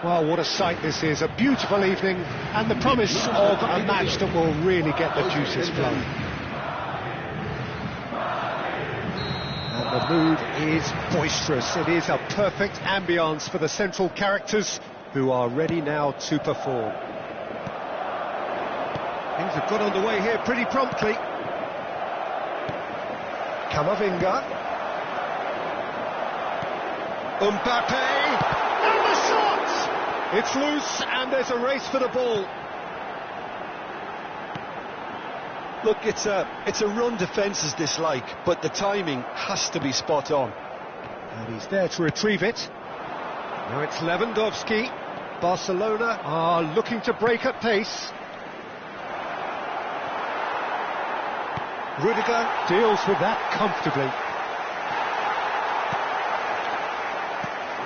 Well, what a sight this is, a beautiful evening, and the promise of a match that will really get the juices flowing. And the mood is boisterous. It is a perfect ambience for the central characters who are ready now to perform. Things have got underway here pretty promptly. Camavinga. Mbappe. And the shot! It's loose and there's a race for the ball. Look, it's a run defence's dislike, but the timing has to be spot on. And he's there to retrieve it. Now it's Lewandowski. Barcelona are looking to break at pace. Rudiger deals with that comfortably.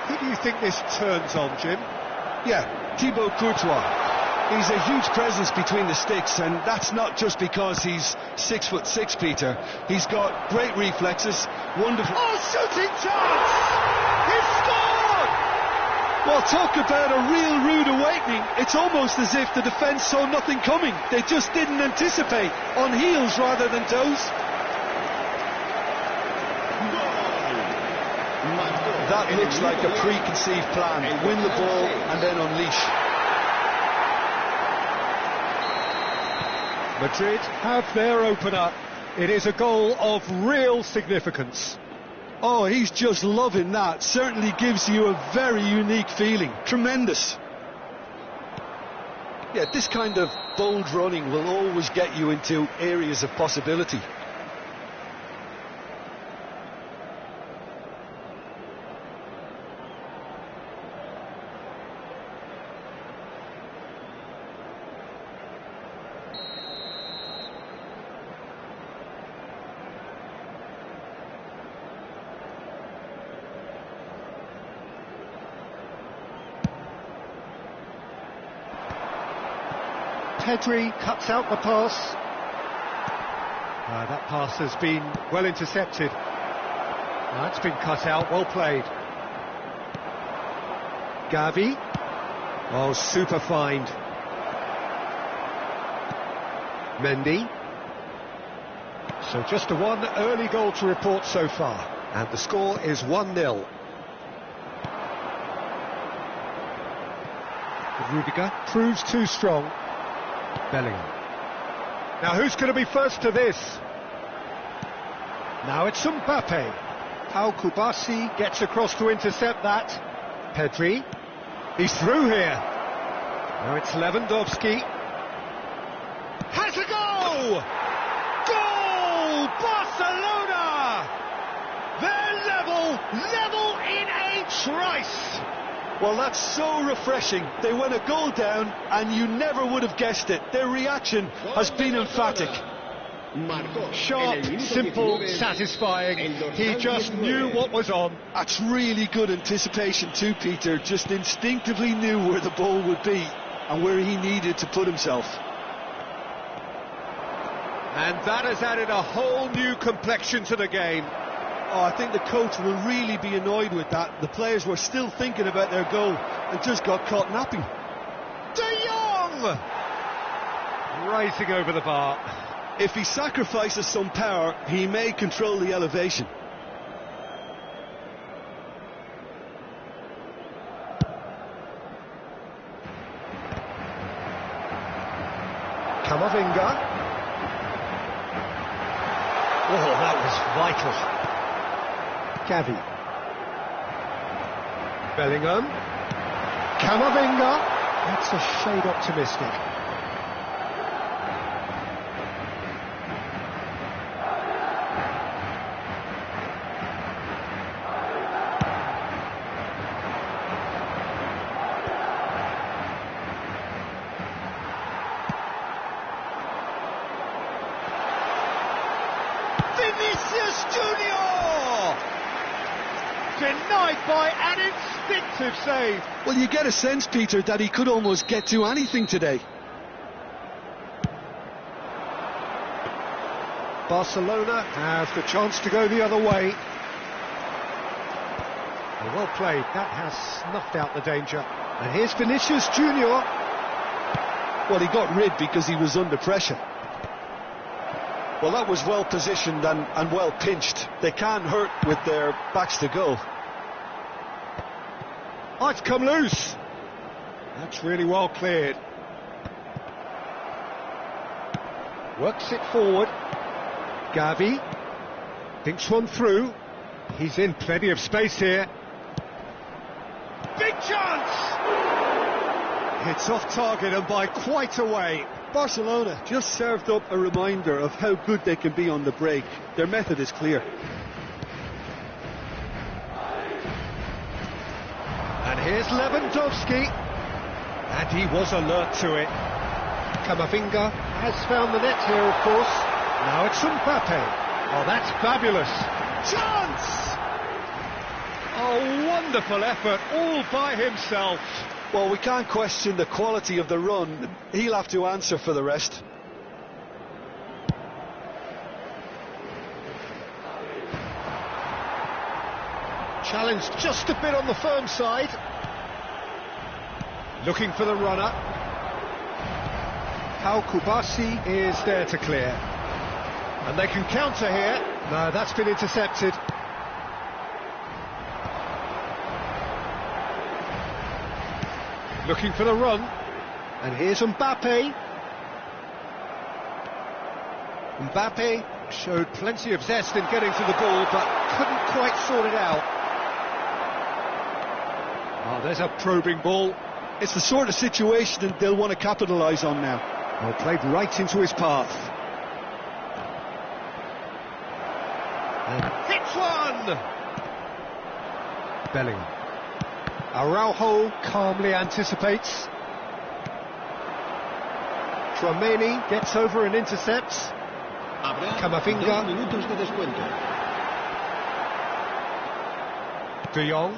Who do you think this turns on, Jim? Yeah, Thibaut Courtois. He's a huge presence between the sticks, and that's not just because he's 6'6", Peter. He's got great reflexes, wonderful... Oh, shooting chance! He's scored! Well, talk about a real rude awakening. It's almost as if the defence saw nothing coming. They just didn't anticipate, on heels rather than toes. That looks like a preconceived plan. Win the ball and then unleash. Madrid have their opener. It is a goal of real significance. Oh, he's just loving that. Certainly gives you a very unique feeling. Tremendous. Yeah, this kind of bold running will always get you into areas of possibility. Pedri cuts out the pass. That pass has been well intercepted. That's been cut out, well played. Gavi. Oh, super find. Mendy. So just a one early goal to report so far. And the score is 1-0. Rudiger proves too strong. Bellingham. Now who's going to be first to this? Now it's Mbappe. Pau Kubasi gets across to intercept that. Pedri. He's through here. Now it's Lewandowski. Has a goal! Goal! Barcelona! They're level in a trice. Well, that's so refreshing. They went a goal down and you never would have guessed it. Their reaction has been emphatic. Sharp, simple, satisfying. He just knew what was on. That's really good anticipation too, Peter. Just instinctively knew where the ball would be and where he needed to put himself. And that has added a whole new complexion to the game. Oh, I think the coach will really be annoyed with that. The players were still thinking about their goal and just got caught napping. De Jong! Rising over the bar. If he sacrifices some power, he may control the elevation. Camavinga. Oh, that was vital. Gavi. Bellingham. Camavinga. That's a shade optimistic. Vinicius Junior! Denied by an instinctive save. Well, you get a sense, Peter, that he could almost get to anything today. Barcelona have the chance to go the other way. Well played, that has snuffed out the danger. And here's Vinicius Junior. Well, he got rid because he was under pressure. Well, that was well positioned and well pinched. They can't hurt with their backs to goal. Oh, it's come loose. That's really well cleared. Works it forward. Gavi thinks one through. He's in plenty of space here. Big chance! It's off target and by quite a way. Barcelona just served up a reminder of how good they can be on the break. Their method is clear. And here's Lewandowski. And he was alert to it. Camavinga has found the net here, of course. Now it's Mbappe. Oh, that's fabulous. Chance! Oh, wonderful effort, all by himself. Well, we can't question the quality of the run. He'll have to answer for the rest. Challenged just a bit on the firm side. Looking for the runner. Pau Kubasi is there to clear. And they can counter here. No, that's been intercepted. Looking for the run. And here's Mbappe. Mbappe showed plenty of zest in getting to the ball, but couldn't quite sort it out. Oh, there's a probing ball. It's the sort of situation that they'll want to capitalise on now. Well, played right into his path. And hits one! Bellingham. Araujo calmly anticipates. Tchouaméni gets over and intercepts. Camavinga. De Jong.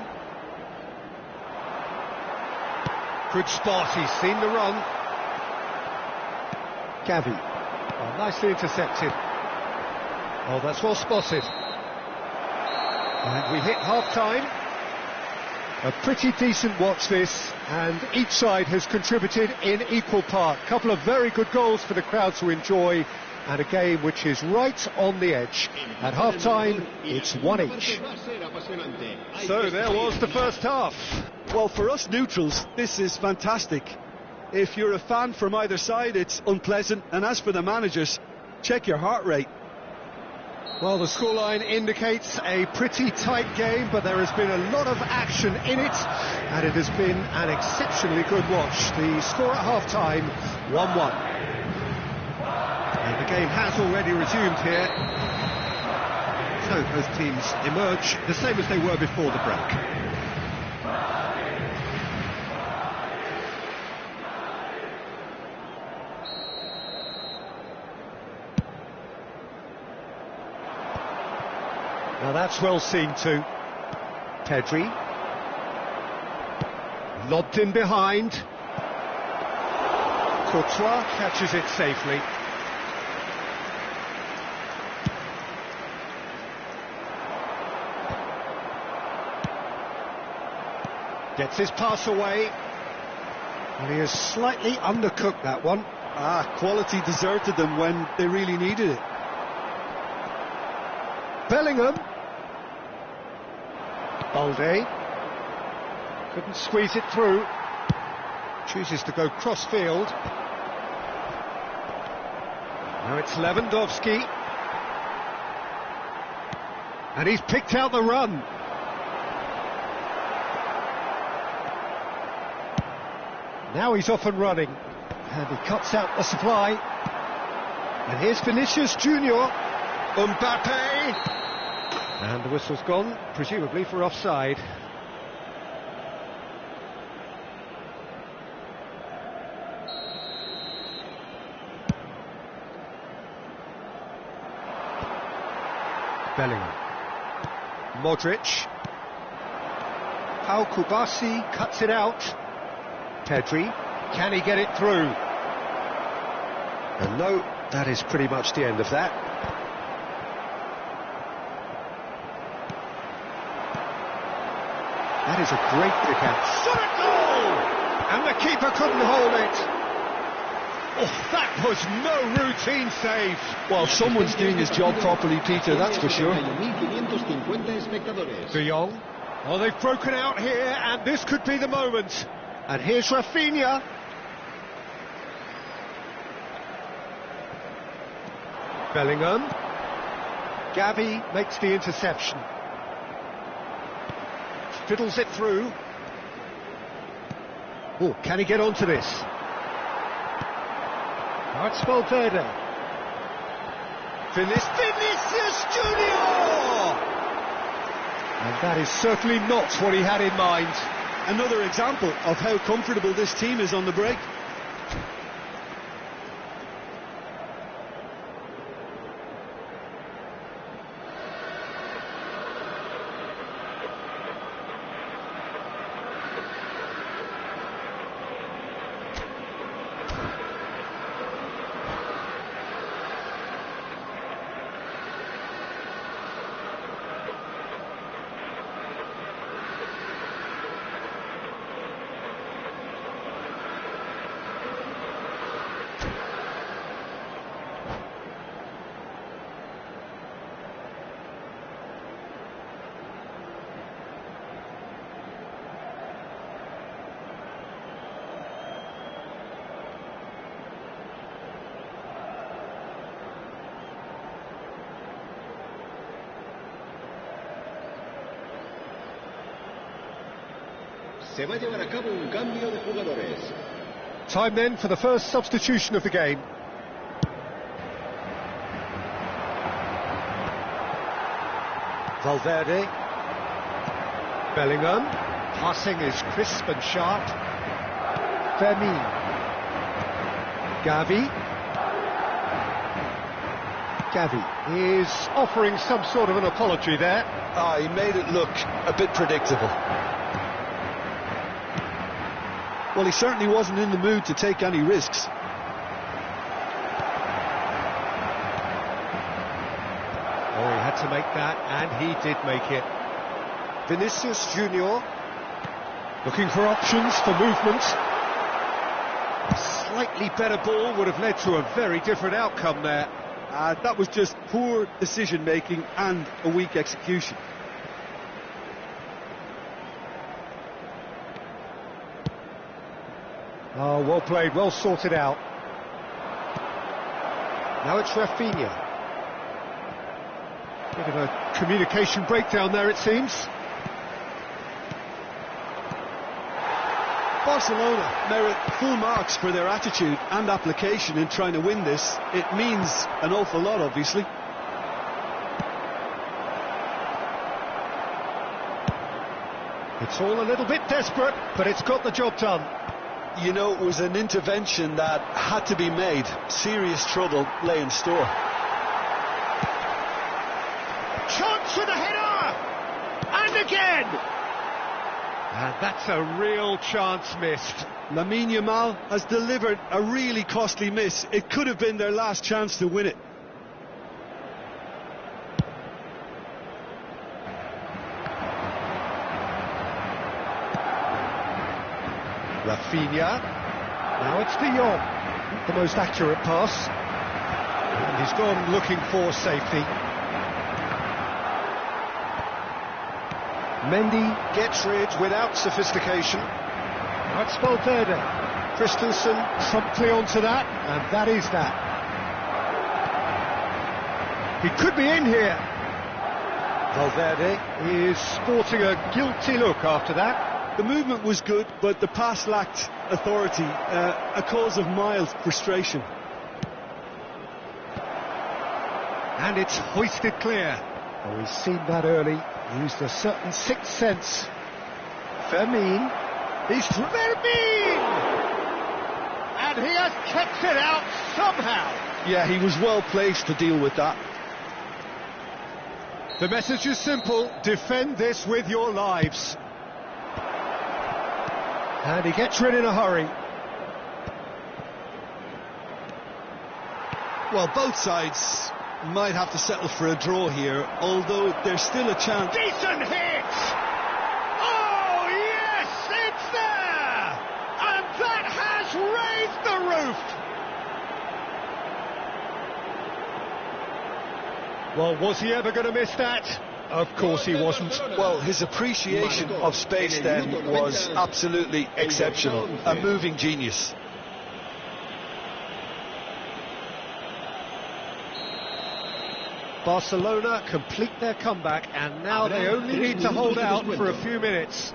Good spot, he's seen the run. Gavi. Oh, nicely intercepted. Oh, that's well spotted. And we hit half-time. A pretty decent watch this, and each side has contributed in equal part. A couple of very good goals for the crowd to enjoy, and a game which is right on the edge. At half-time, it's 1 each. So there was the first half. Well, for us neutrals, this is fantastic. If you're a fan from either side, it's unpleasant, and as for the managers, check your heart rate. Well, the scoreline indicates a pretty tight game, but there has been a lot of action in it, and it has been an exceptionally good watch. The score at half-time, 1-1. And the game has already resumed here. So both teams emerge the same as they were before the break. Now that's well seen too. Pedri. Lobbed in behind. Courtois catches it safely. Gets his pass away. And he has slightly undercooked that one. Quality deserted them when they really needed it. Bellingham. Balde. Couldn't squeeze it through. Chooses to go cross-field. Now it's Lewandowski. And he's picked out the run. Now he's off and running. And he cuts out the supply. And here's Vinicius Junior. Mbappe. And the whistle's gone, presumably for offside. Bellingham. Modric. Pau Kubasi cuts it out. Pedri. Can he get it through? And no, that is pretty much the end of that. That is a great kick out. Shot at goal! And the keeper couldn't hold it. Oh, that was no routine save. Well, someone's doing his job properly, Peter, that's for sure. De Jong. Oh, they've broken out here, and this could be the moment. And here's Rafinha. Bellingham. Gavi makes the interception. Fiddles it through. Oh, can he get onto this? Now it's Valverde. Vinicius Junior! And that is certainly not what he had in mind. Another example of how comfortable this team is on the break. Se va a llevar a cabo un cambio de jugadores. Time then for the first substitution of the game. Valverde. Bellingham. Passing is crisp and sharp. Fermin. Gavi. Gavi is offering some sort of an apology there. He made it look a bit predictable. Well, he certainly wasn't in the mood to take any risks. Oh, he had to make that, and he did make it. Vinicius Junior, looking for options for movement. A slightly better ball would have led to a very different outcome there. That was just poor decision-making and a weak execution. Oh, well played, well sorted out. Now it's Rafinha. Bit of a communication breakdown there, it seems. Barcelona merit full marks for their attitude and application in trying to win this. It means an awful lot, obviously. It's all a little bit desperate, but it's got the job done. You know, it was an intervention that had to be made. Serious trouble lay in store. Chance with a header! And again! And that's a real chance missed. Lamine Yamal has delivered a really costly miss. It could have been their last chance to win it. Rafinha. Now it's De Jong. The most accurate pass. And he's gone looking for safety. Mendy gets rid without sophistication. That's Valverde. Christensen promptly onto that, and that is that. He could be in here. Valverde is sporting a guilty look after that. The movement was good, but the pass lacked authority, a cause of mild frustration. And it's hoisted clear. Oh, he's seen that early, used a certain sixth sense. Fermin. He's Fermin! And he has kept it out somehow. Yeah, he was well placed to deal with that. The message is simple: defend this with your lives. And he gets rid in a hurry. Well, both sides might have to settle for a draw here, although there's still a chance. Decent hit! Oh, yes, it's there! And Well, was he ever going to miss that? Of course he wasn't. Well, his appreciation of space then was absolutely exceptional. A moving genius. Barcelona complete their comeback, and now they only need to hold out for a few minutes.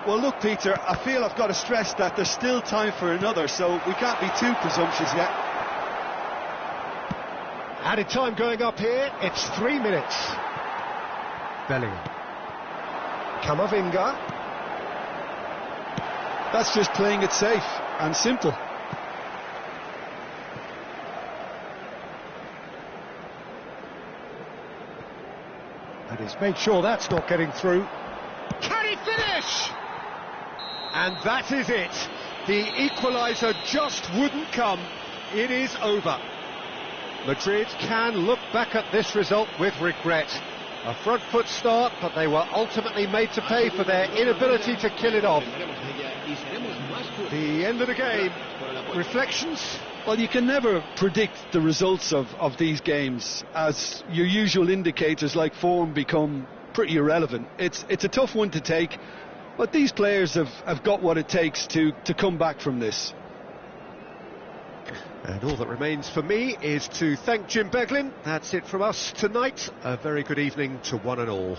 Well, look, Peter, I feel I've got to stress that there's still time for another, so we can't be too presumptuous yet. Added time going up here, it's 3 minutes. Bellingham. Camavinga. That's just playing it safe and simple. And he's made sure that's not getting through. Can he finish? And that is it. The equaliser just wouldn't come. It is over. Madrid can look back at this result with regret. A front foot start, but they were ultimately made to pay for their inability to kill it off. The end of the game. Reflections? Well, you can never predict the results of these games, as your usual indicators like form become pretty irrelevant. It's a tough one to take, but these players have got what it takes to come back from this. And all that remains for me is to thank Jim Beglin. That's it from us tonight. A very good evening to one and all.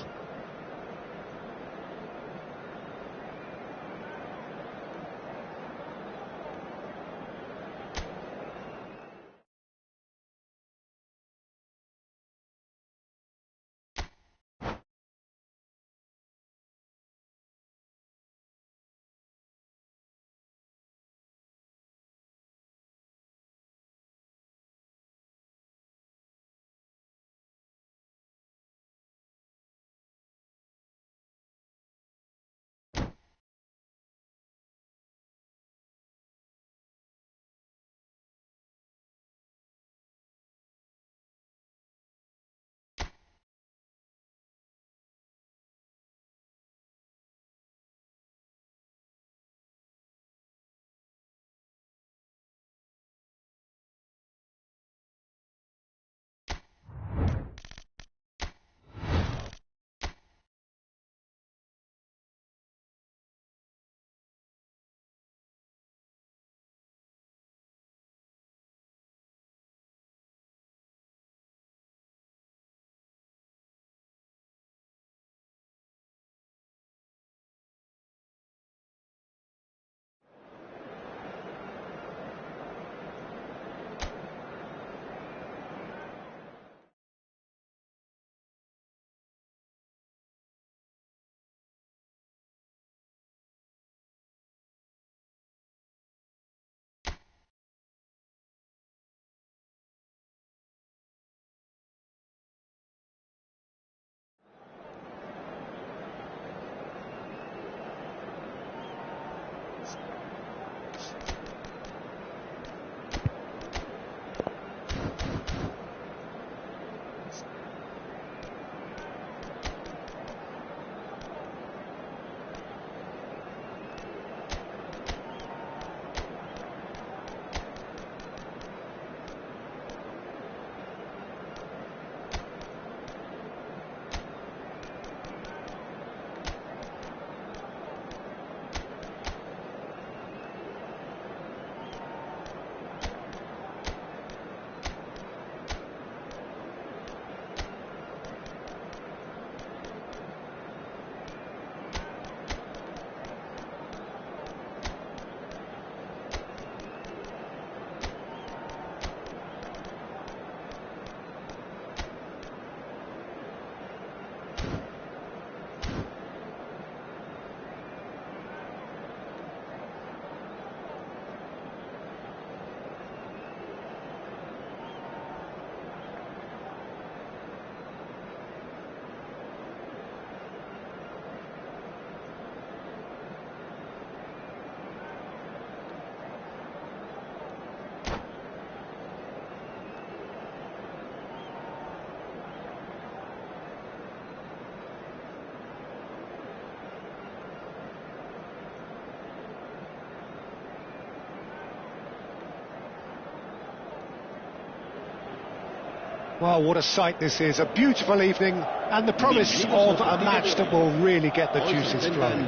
Well, what a sight this is. A beautiful evening and the promise of a match that will really get the juices flowing.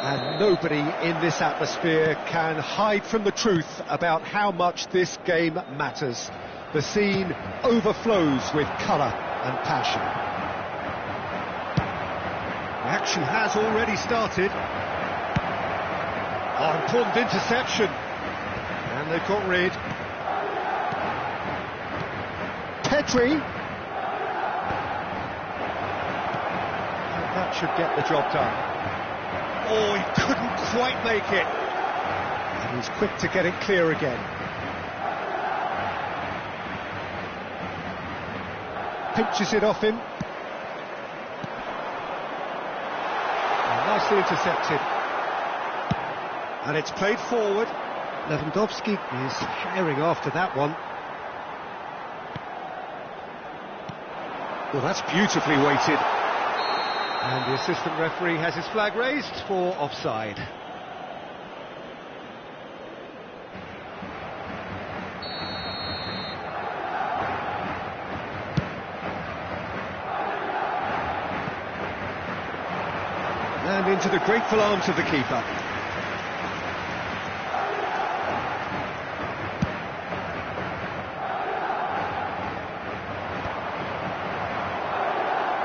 And nobody in this atmosphere can hide from the truth about how much this game matters. The scene overflows with colour and passion. The action has already started. Oh, important interception. And they've got rid. Petri. And that should get the job done. Oh, he couldn't quite make it. And he's quick to get it clear again. Pinches it off him. And nicely intercepted. And it's played forward. Lewandowski is firing after that one. Well, that's beautifully weighted. And the assistant referee has his flag raised for offside. And into the grateful arms of the keeper.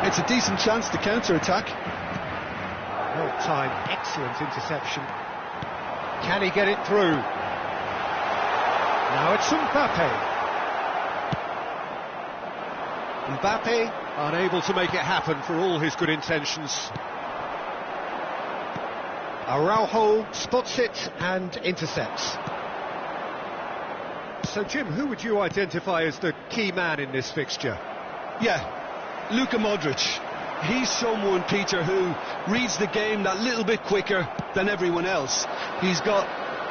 It's a decent chance to counter-attack. Well timed, excellent interception. Can he get it through? Now it's Mbappe. Mbappe unable to make it happen for all his good intentions. Araujo spots it and intercepts. So Jim, who would you identify as the key man in this fixture? Yeah, Luka Modric. He's someone, Peter, who reads the game that little bit quicker than everyone else. He's got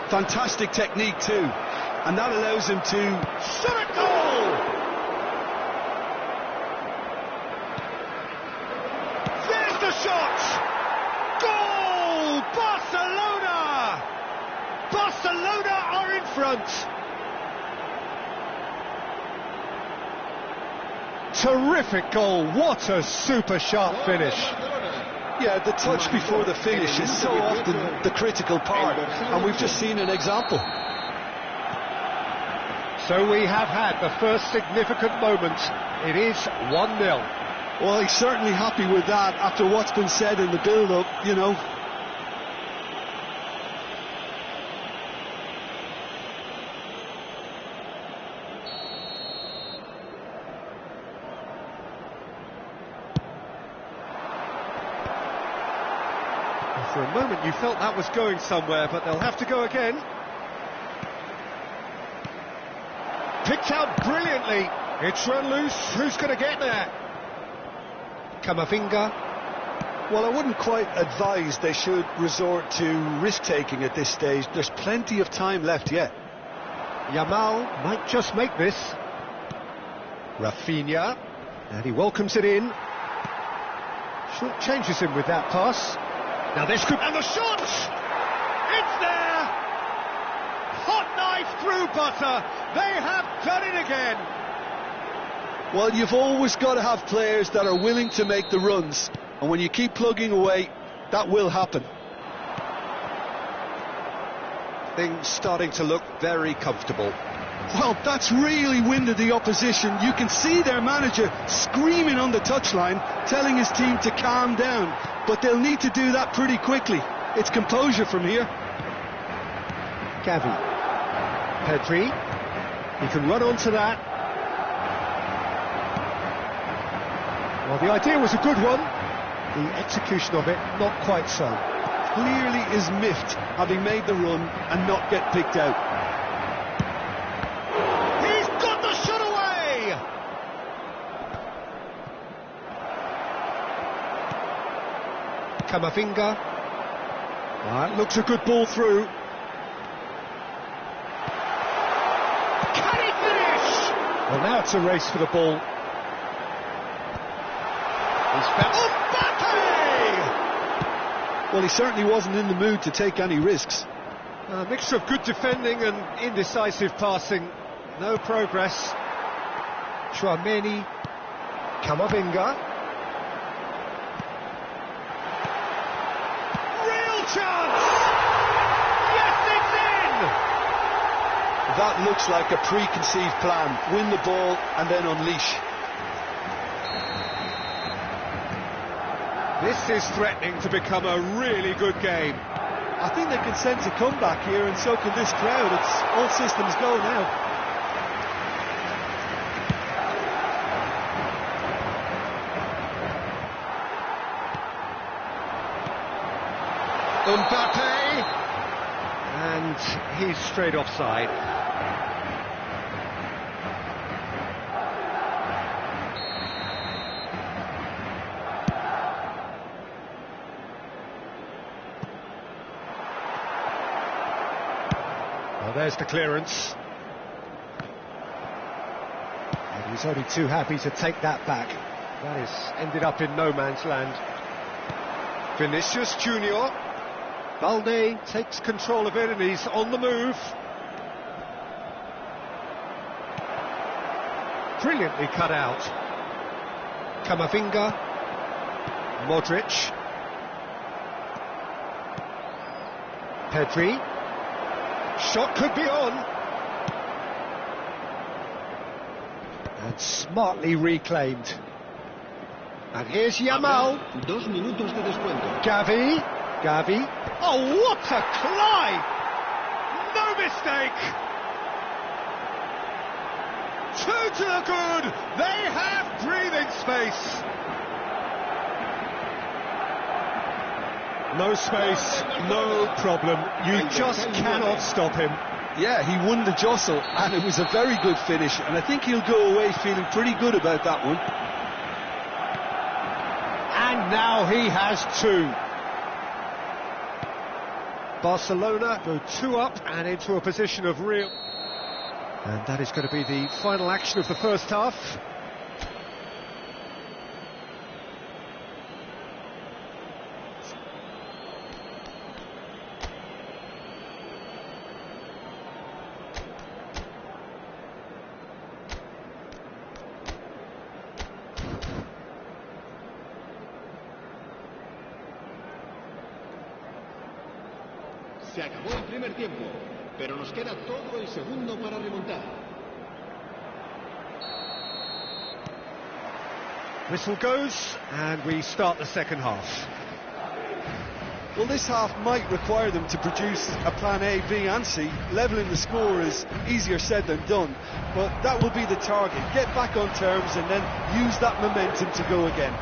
fantastic technique too, and that allows him to shot a goal! There's the shot! Goal! Barcelona! Barcelona are in front! Terrific goal, what a super sharp finish. Yeah, the touch before the finish is so often the critical part, and we've just seen an example. So we have had the first significant moment. It is 1-0. Well, he's certainly happy with that after what's been said in the build-up, you know. For a moment you felt that was going somewhere, but they'll have to go again. Picked out brilliantly. It's run loose. Who's going to get there? Camavinga. Well, I wouldn't quite advise they should resort to risk-taking at this stage. There's plenty of time left yet. Yamal might just make this. Rafinha. And he welcomes it in. Short changes him with that pass. Now this could... And the shot! It's there! Hot knife through butter. They have done it again. Well, you've always got to have players that are willing to make the runs. And when you keep plugging away, that will happen. Things starting to look very comfortable. Well, that's really winded the opposition. You can see their manager screaming on the touchline, telling his team to calm down. But they'll need to do that pretty quickly. It's composure from here. Gavi. Petri. He can run onto that. Well, the idea was a good one. The execution of it, not quite so. Clearly is miffed, having made the run and not get picked out. He's got the shot away! Camavinga. That looks a good ball through. Can he finish? Well, now it's a race for the ball. He's found... Well, he certainly wasn't in the mood to take any risks. A mixture of good defending and indecisive passing. No progress. Chouameni, Camavinga. Real chance! Yes, it's in! That looks like a preconceived plan. Win the ball and then unleash. This is threatening to become a really good game. I think they can sense a comeback here, and so can this crowd. It's all systems go now. Mbappe, and he's straight offside. Well, there's the clearance. And he's only too happy to take that back. That has ended up in no man's land. Vinicius Junior. Balde takes control of it and he's on the move. Brilliantly cut out. Camavinga. Modric. Pedri. Shot could be on. And smartly reclaimed. And here's Yamal. 2 minutos de descuento. Gavi. Oh, what a climb! No mistake! 2 to the good! They have breathing space! No space, no problem. You just cannot stop him. Yeah, he won the jostle, and it was a very good finish, and I think he'll go away feeling pretty good about that one. And now he has 2. Barcelona go 2 up and into a position of real... And that is going to be the final action of the first half. Se acabó el primer tiempo, pero nos queda todo el segundo para remontar. Whistle goes, and we start the second half. Well, this half might require them to produce a plan A, B and C. Levelling the score is easier said than done, but that will be the target. Get back on terms and then use that momentum to go again.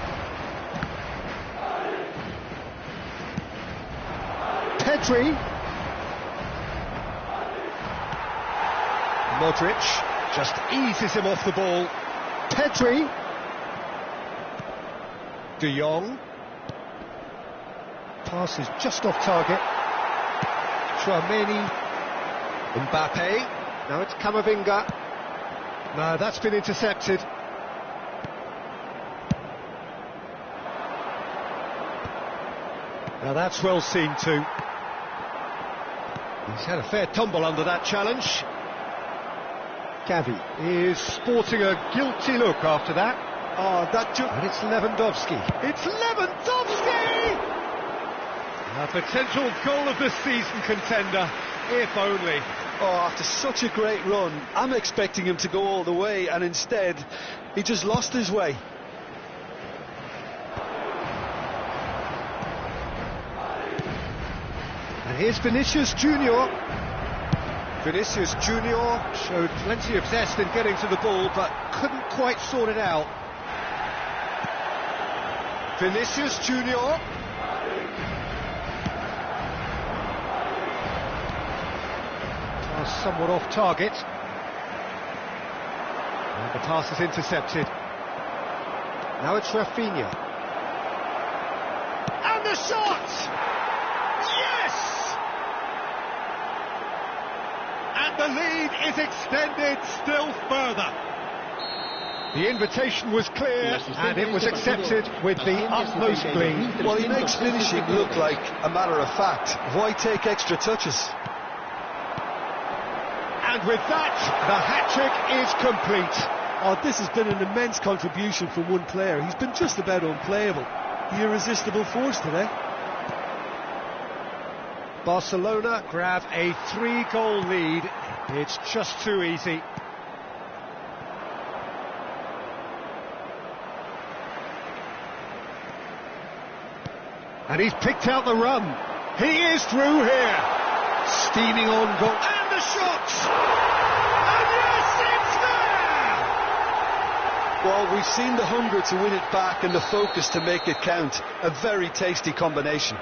Pedri. Modric just eases him off the ball. Pedri. De Jong. Pass is just off target. Chouameni. Mbappe. Now it's Camavinga. No, that's been intercepted. Now that's well seen too. He's had a fair tumble under that challenge. Gavi is sporting a guilty look after that. And it's Lewandowski. It's Lewandowski! A potential goal of the season contender, if only. Oh, after such a great run, I'm expecting him to go all the way, and instead, he just lost his way. And here's Vinicius Junior. Vinicius Junior showed plenty of zest in getting to the ball, but couldn't quite sort it out. Vinicius Junior. Pass somewhat off target. And the pass is intercepted. Now it's Rafinha. And the shot! Yes! And the lead is extended still further. The invitation was clear and it was accepted with the utmost glee. Well, he makes finishing look like a matter of fact. Why take extra touches? And And with that, the hat-trick is complete. Oh, this has been an immense contribution from one player. He's been just about unplayable. The irresistible force today. Barcelona grab a 3-goal lead. It's just too easy. And he's picked out the run. He is through here. Steaming on goal. And the shot! And yes, it's there! Well, we've seen the hunger to win it back and the focus to make it count. A very tasty combination.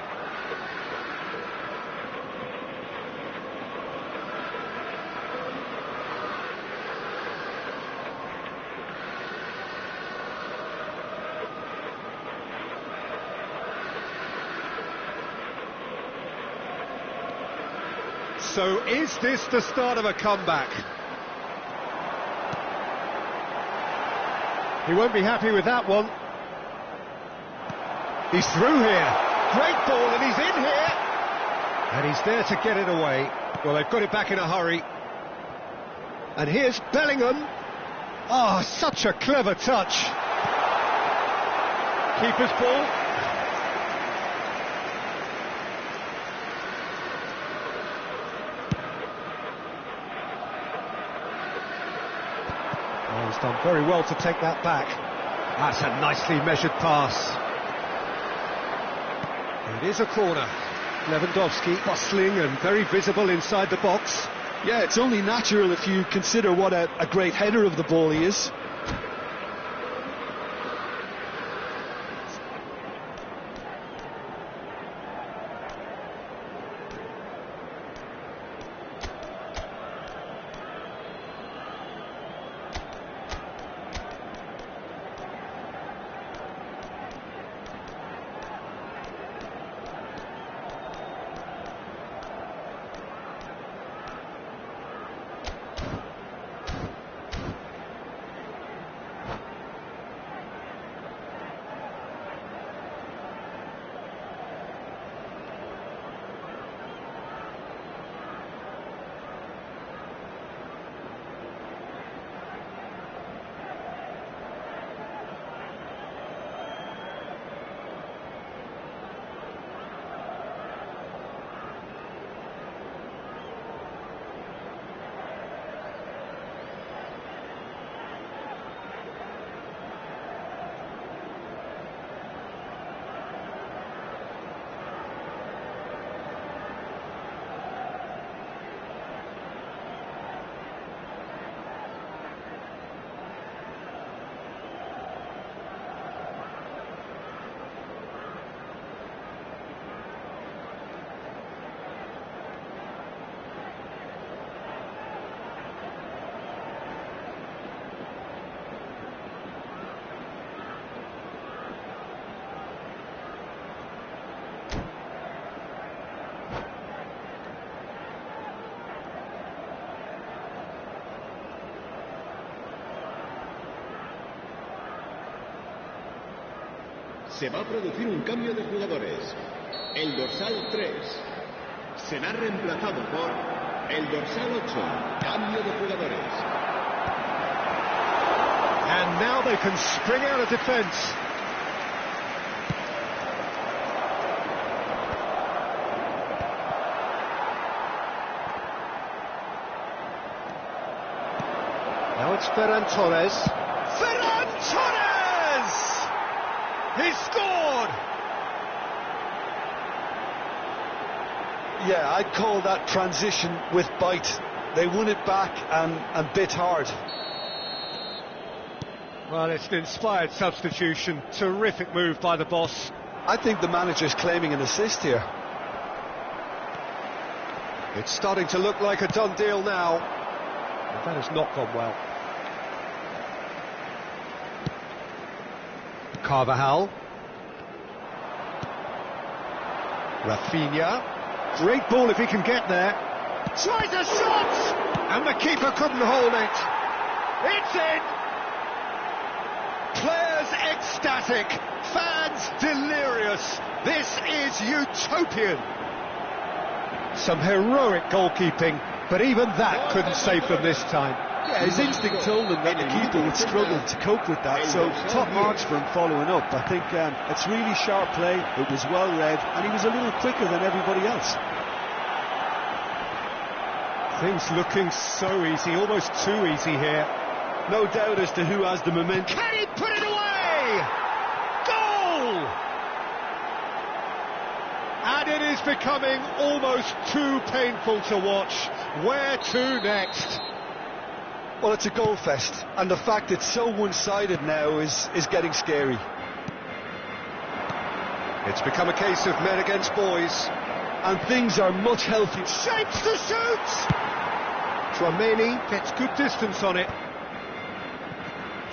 So is this the start of a comeback? He won't be happy with that one. He's through here. Great ball, and he's in here. And he's there to get it away. Well, they've got it back in a hurry. And here's Bellingham. Oh, such a clever touch. Keeper's ball. Oh, he's done very well to take that back. That's a nicely measured pass. It is a corner. Lewandowski bustling and very visible inside the box. Yeah, it's only natural if you consider what a great header of the ball he is. Se va a producir un cambio de jugadores. El dorsal 3 será reemplazado por el dorsal 8. Cambio de jugadores. And now they can spring out of defence. Now it's Ferran Torres. Ferran Torres! He scored! Yeah, I'd call that transition with bite. They won it back and bit hard. Well, it's an inspired substitution. Terrific move by the boss. I think the manager's claiming an assist here. It's starting to look like a done deal now. But that has not gone well. Carvajal. Rafinha. Great ball if he can get there. Tries a shot! And the keeper couldn't hold it. It's in! Players ecstatic. Fans delirious. This is utopian. Some heroic goalkeeping. But even that couldn't save them this time. Yeah, his instinct told him that the keeper would struggle to cope with that, so top marks for him following up. I think it's really sharp play, it was well read, and he was a little quicker than everybody else. Things looking so easy, almost too easy here. No doubt as to who has the momentum. Can he put it away? Goal! And it is becoming almost too painful to watch. Where to next? Well, it's a goal fest, and the fact it's so one-sided now is getting scary. It's become a case of men against boys. And things are much healthier. Shapes to shoot! Tramini gets good distance on it.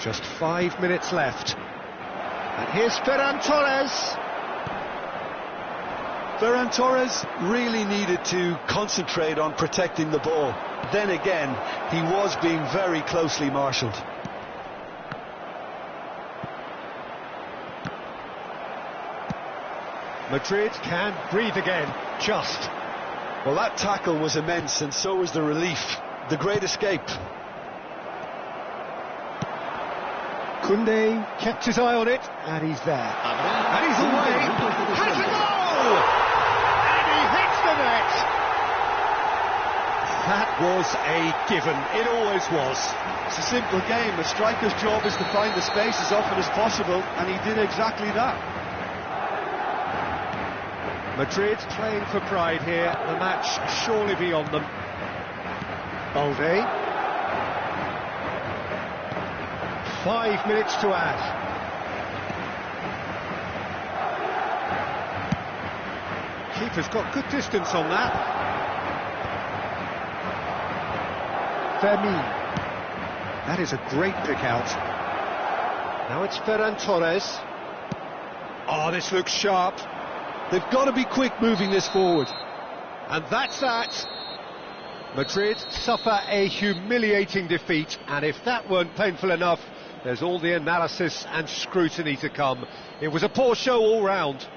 Just 5 minutes left. And here's Ferran Torres. Ferran Torres really needed to concentrate on protecting the ball. Then again, he was being very closely marshalled. Madrid can breathe again, just. Well, that tackle was immense, and so was the relief. The great escape. Koundé kept his eye on it, and he's there. And he's away. Has a goal! And he hits the net. That was a given. It always was. It's a simple game. A striker's job is to find the space as often as possible, and he did exactly that. Madrid playing for pride here. The match surely beyond them. Balde. 5 minutes to add. Keeper's got good distance on that. Fermin. That is a great pick out. Now it's Ferran Torres. Oh, this looks sharp. They've got to be quick moving this forward. And that's that. Madrid suffer a humiliating defeat, and if that weren't painful enough, there's all the analysis and scrutiny to come. It was a poor show all round.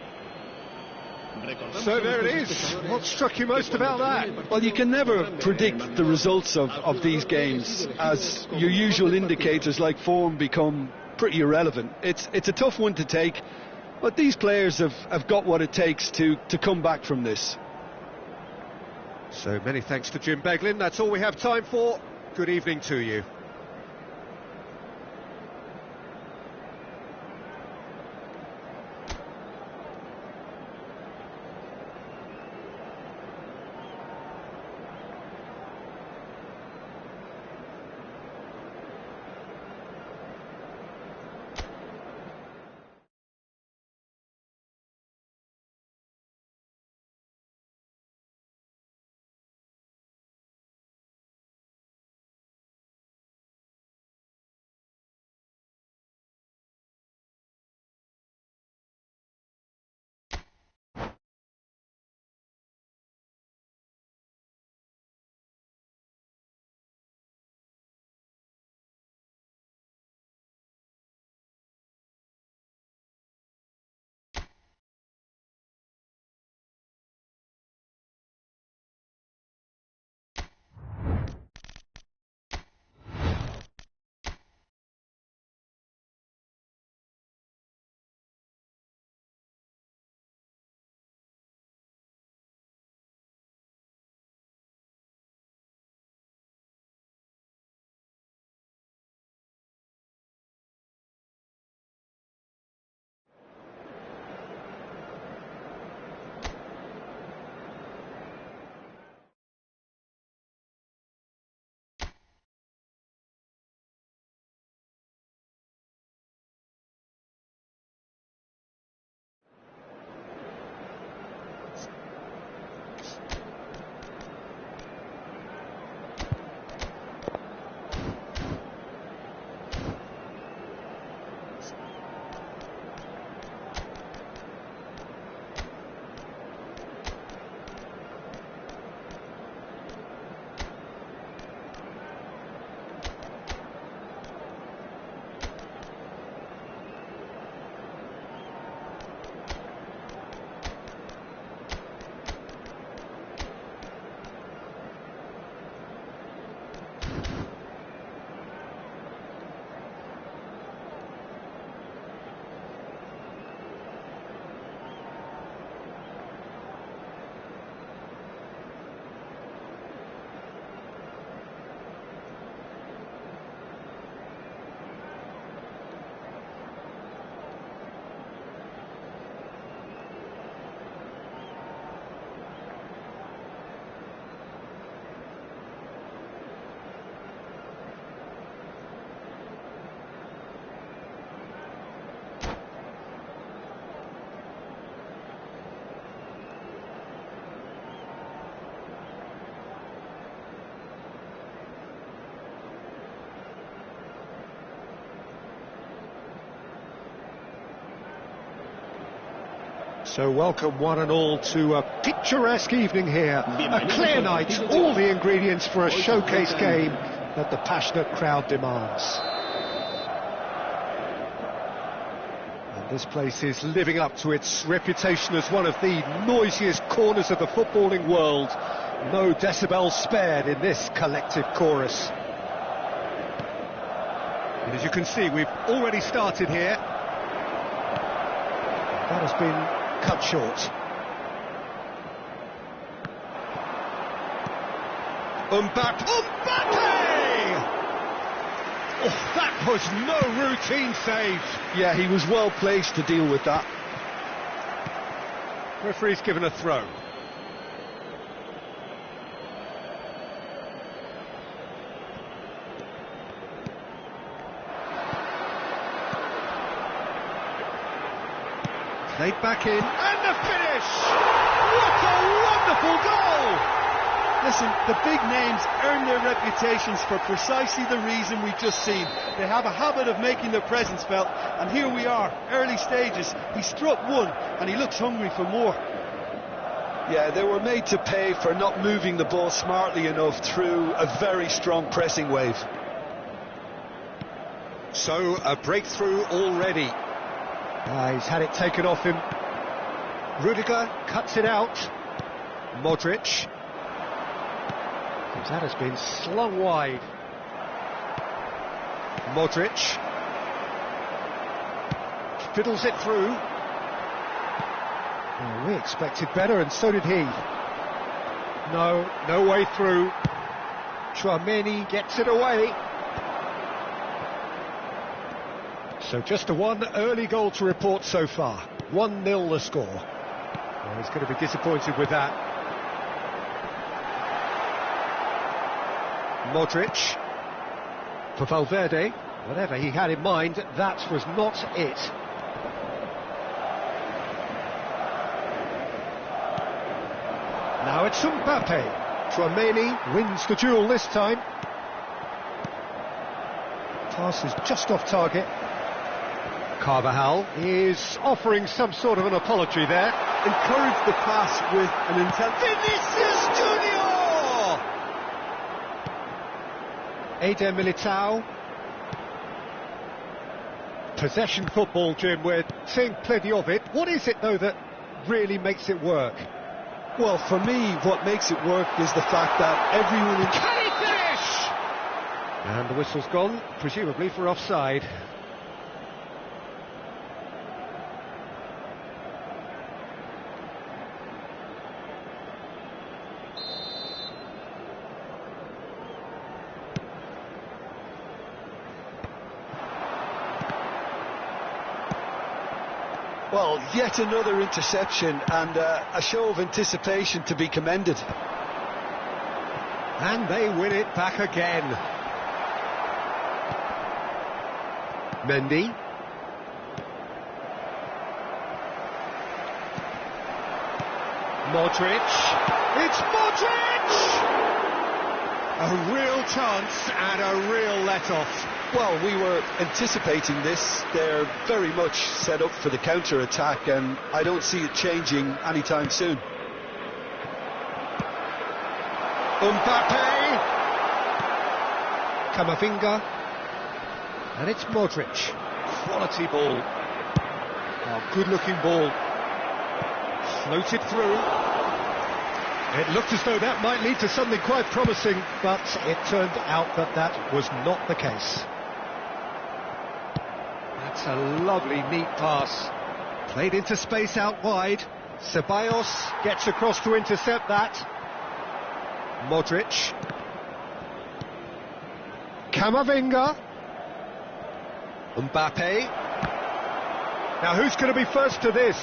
So there it is. What struck you most about that? Well, you can never predict the results of these games, as your usual indicators like form become pretty irrelevant. It's a tough one to take, but these players have got what it takes to come back from this. So many thanks to Jim Beglin. That's all we have time for. Good evening to you. So welcome one and all to a picturesque evening here, a clear night, all the ingredients for a showcase game that the passionate crowd demands. And this place is living up to its reputation as one of the noisiest corners of the footballing world. No decibels spared in this collective chorus. And as you can see, we've already started here. That has been cut short. Mbappe! Oh, that was no routine save. Yeah, he was well placed to deal with that. Referee's given a throw. Played back in, and the finish! What a wonderful goal! Listen, the big names earn their reputations for precisely the reason we've just seen. They have a habit of making their presence felt, and here we are, early stages. He struck one, and he looks hungry for more. Yeah, they were made to pay for not moving the ball smartly enough through a very strong pressing wave. So, a breakthrough already. He's had it taken off him. Rudiger cuts it out. Modric. That has been slung wide. Modric. Fiddles it through. Oh, we expected better, and so did he. No way through. Tchouaméni gets it away. So just a one early goal to report so far. 1-0 the score. Well, he's going to be disappointed with that. Modric. For Valverde. Whatever he had in mind, that was not it. Now it's Mbappe. Tchouaméni wins the duel this time. Pass is just off target. Carvajal is offering some sort of an apology there. Encourage the pass with an intent. Vinicius Junior! Eder Militao. Possession football, Jim, we're seeing plenty of it. What is it, though, that really makes it work? Well, for me, what makes it work is the fact that everyone... Can he finish? And the whistle's gone, presumably for offside. Well, yet another interception and a show of anticipation to be commended. And they win it back again. Mendy. Modric. It's Modric! A real chance and a real let-off. Well, we were anticipating this. They're very much set up for the counter-attack, and I don't see it changing anytime soon. Mbappe. Camavinga. And it's Modric. Quality ball. Oh, good-looking ball. Floated through. It looked as though that might lead to something quite promising, but it turned out that that was not the case. That's a lovely, neat pass. Played into space out wide. Ceballos gets across to intercept that. Modric. Camavinga. Mbappe. Now who's going to be first to this?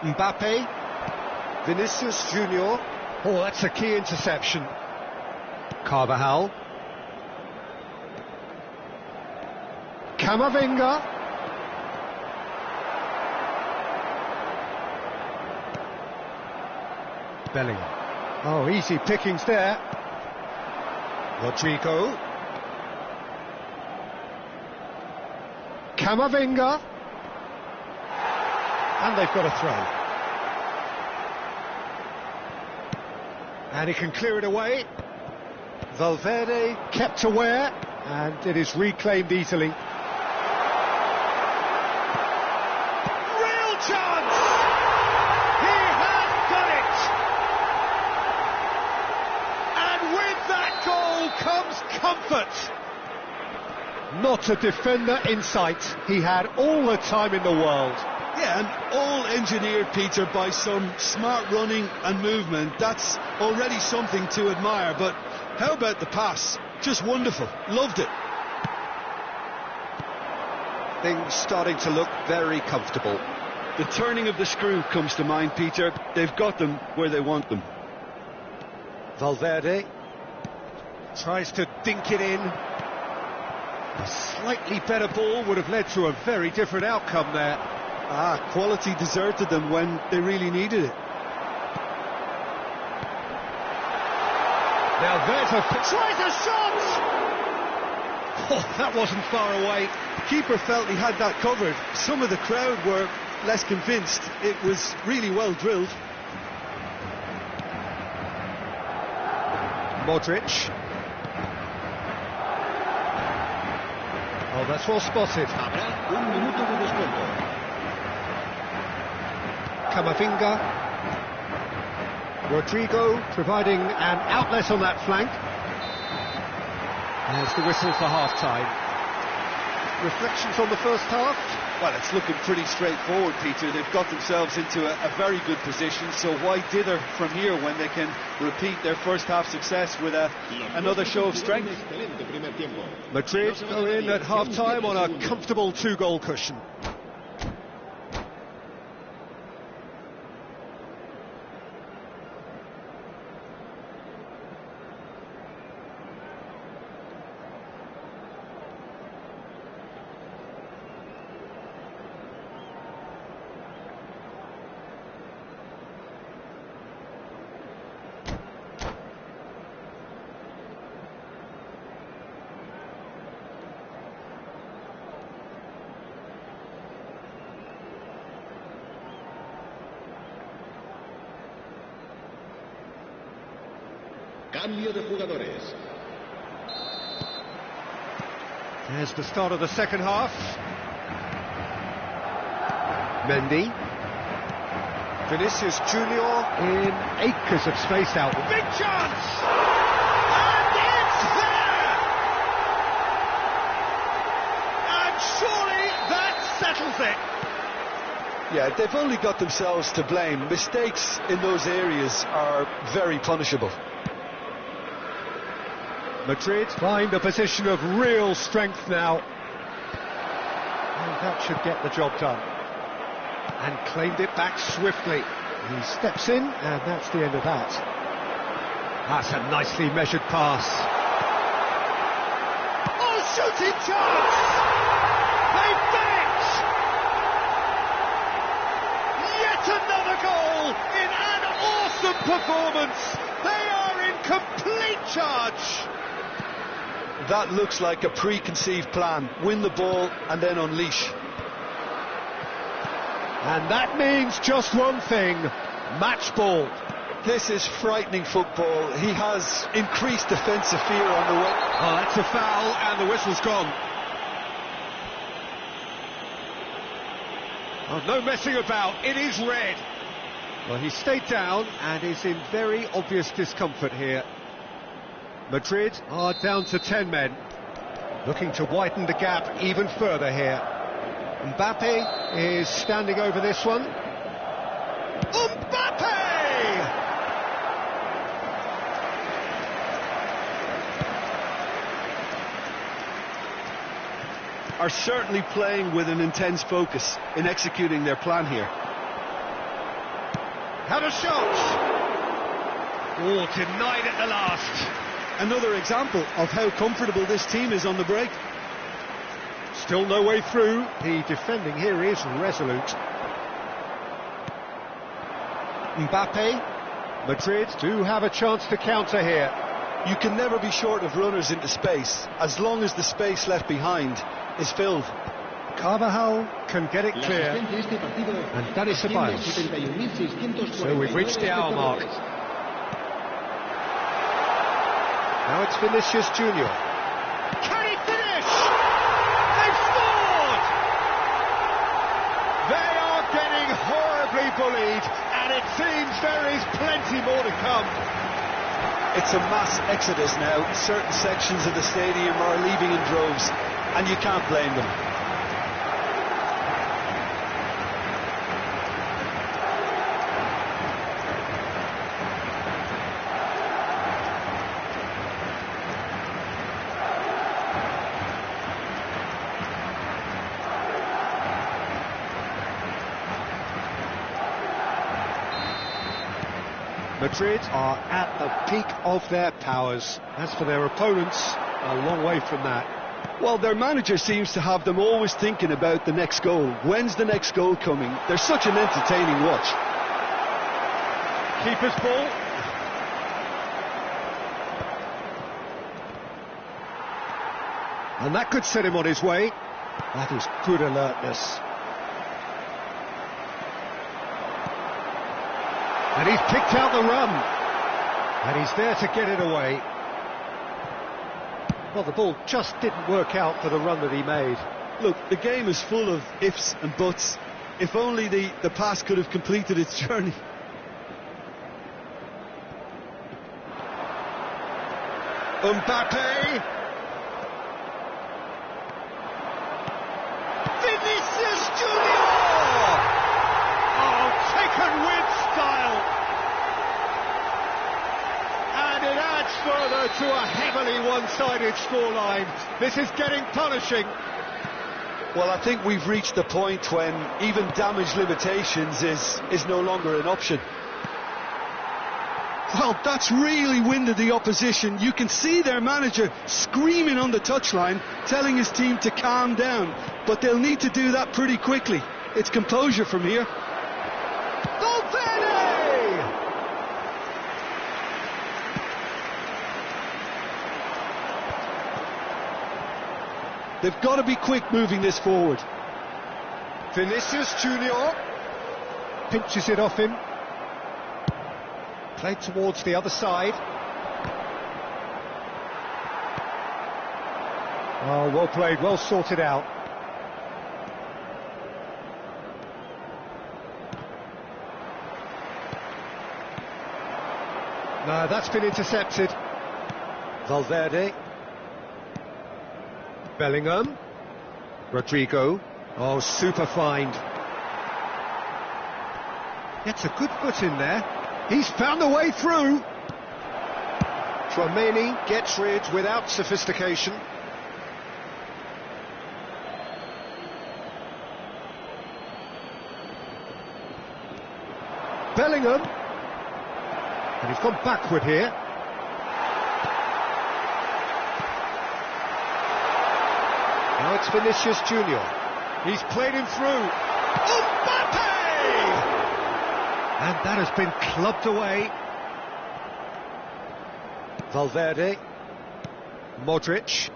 Mbappe. Vinicius Junior. Oh, that's a key interception. Carvajal. Camavinga. Bellingham. Oh, easy pickings there. Rodrigo. Camavinga. And they've got a throw. And he can clear it away. Valverde kept aware, and it is reclaimed easily. Real chance! He has done it! And with that goal comes comfort. Not a defender in sight. He had all the time in the world. Yeah, and all engineered, Peter, by some smart running and movement. That's already something to admire, but how about the pass? Just wonderful. Loved it. Things starting to look very comfortable. The turning of the screw comes to mind, Peter. They've got them where they want them. Valverde tries to dink it in. A slightly better ball would have led to a very different outcome there. Quality deserted them when they really needed it. Now there's tries a shot! Oh, that wasn't far away. The keeper felt he had that covered. Some of the crowd were less convinced. It was really well drilled. Modric. Oh, that's well spotted. Habrá un minuto de descuento. Camavinga. Rodrigo providing an outlet on that flank. There's the whistle for half-time. Reflections on the first half? Well, it's looking pretty straightforward, Peter. They've got themselves into a very good position, so why dither from here when they can repeat their first half success with another show of strength? Madrid go in at half-time on a comfortable 2-goal cushion. Cambio de jugadores. There's the start of the second half. Mendy. Vinicius Junior in acres of space out. Big chance! And it's there! And surely that settles it. Yeah, they've only got themselves to blame. Mistakes in those areas are very punishable. Madrid find a position of real strength now. And that should get the job done. And claimed it back swiftly. He steps in, and that's the end of that. That's a nicely measured pass. Oh, shooting chance! They've done it! Yet another goal in an awesome performance. They are in complete charge. That looks like a preconceived plan. Win the ball and then unleash. And that means just one thing, match ball. This is frightening football. He has increased defensive fear on the way. Oh, that's a foul, and the whistle's gone. Oh, no messing about, it is red. Well, he stayed down and is in very obvious discomfort here. Madrid are down to 10 men, looking to widen the gap even further here. Mbappe is standing over this one. Mbappe! Are certainly playing with an intense focus in executing their plan here. Had a shot! Oh, denied at the last. Another example of how comfortable this team is on the break. Still no way through. The defending here is resolute. Mbappe. Madrid do have a chance to counter here. You can never be short of runners into space, as long as the space left behind is filled. Carvajal can get it clear, and that is Ceballos. So we've reached the hour mark. Now it's Vinicius Junior. Can he finish? They've scored! They are getting horribly bullied, and it seems there is plenty more to come. It's a mass exodus now. Certain sections of the stadium are leaving in droves, and you can't blame them. Madrid are at the peak of their powers. As for their opponents, a long way from that. Well, their manager seems to have them always thinking about the next goal. When's the next goal coming? They're such an entertaining watch. Keeper's ball. And that could set him on his way. That is good alertness. And he's picked out the run. And he's there to get it away. Well, the ball just didn't work out for the run that he made. Look, the game is full of ifs and buts. If only the pass could have completed its journey. Mbappe. Vinicius Junior. Oh, taken with style. And it adds further to a heavily one-sided scoreline. This is getting punishing. Well, I think we've reached the point when even damage limitations is no longer an option. Well, that's really winded the opposition. You can see their manager screaming on the touchline, telling his team to calm down. But they'll need to do that pretty quickly. It's composure from here. They've got to be quick moving this forward. Vinicius Junior pinches it off him. Played towards the other side. Oh, well played, well sorted out. No, that's been intercepted. Valverde. Bellingham. Rodrigo. Oh, super find. Gets a good foot in there. He's found a way through. Tchouaméni gets rid without sophistication. Bellingham. And he's gone backward here. Now it's Vinicius Junior. He's played him through. Mbappe! And that has been clubbed away. Valverde. Modric.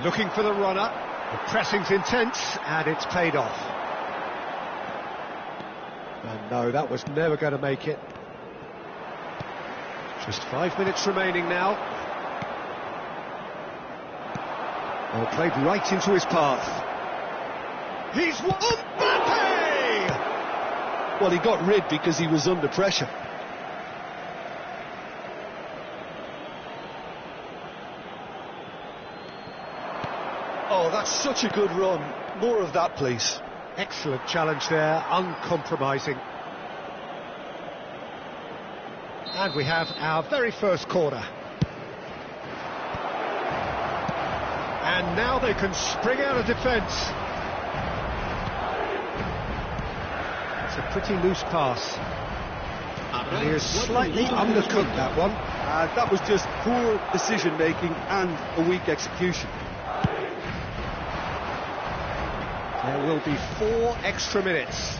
Looking for the runner. The pressing's intense, and it's paid off. And no, that was never going to make it. Just 5 minutes remaining now. Oh, played right into his path. He's Mbappe! Well, he got rid because he was under pressure. Oh, that's such a good run. More of that, please. Excellent challenge there, uncompromising. And we have our very first corner. And now they can spring out of defence. It's a pretty loose pass. And he has slightly undercooked that one. That was just poor decision-making and a weak execution. There will be 4 extra minutes.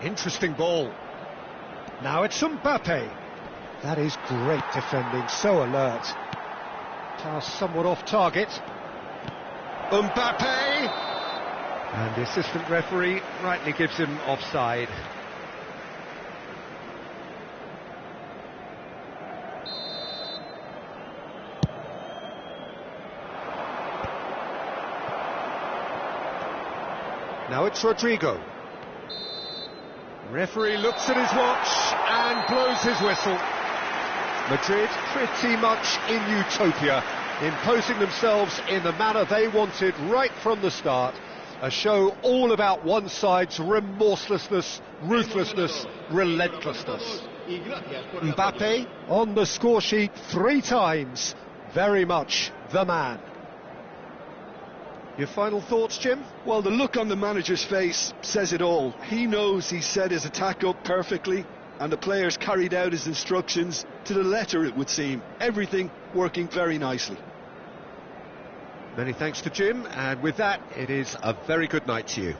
Interesting ball. Now it's Mbappe. That is great defending, so alert. Pass somewhat off target. Mbappe! And the assistant referee rightly gives him offside. Now it's Rodrigo. Referee looks at his watch and blows his whistle. Madrid pretty much in utopia, imposing themselves in the manner they wanted right from the start. A show all about one side's remorselessness, ruthlessness, relentlessness. Mbappe on the score sheet 3 times. Very much the man. Your final thoughts, Jim? Well, the look on the manager's face says it all. He knows he set his attack up perfectly, and the players carried out his instructions to the letter, it would seem. Everything working very nicely. Many thanks to Jim, and with that, it is a very good night to you.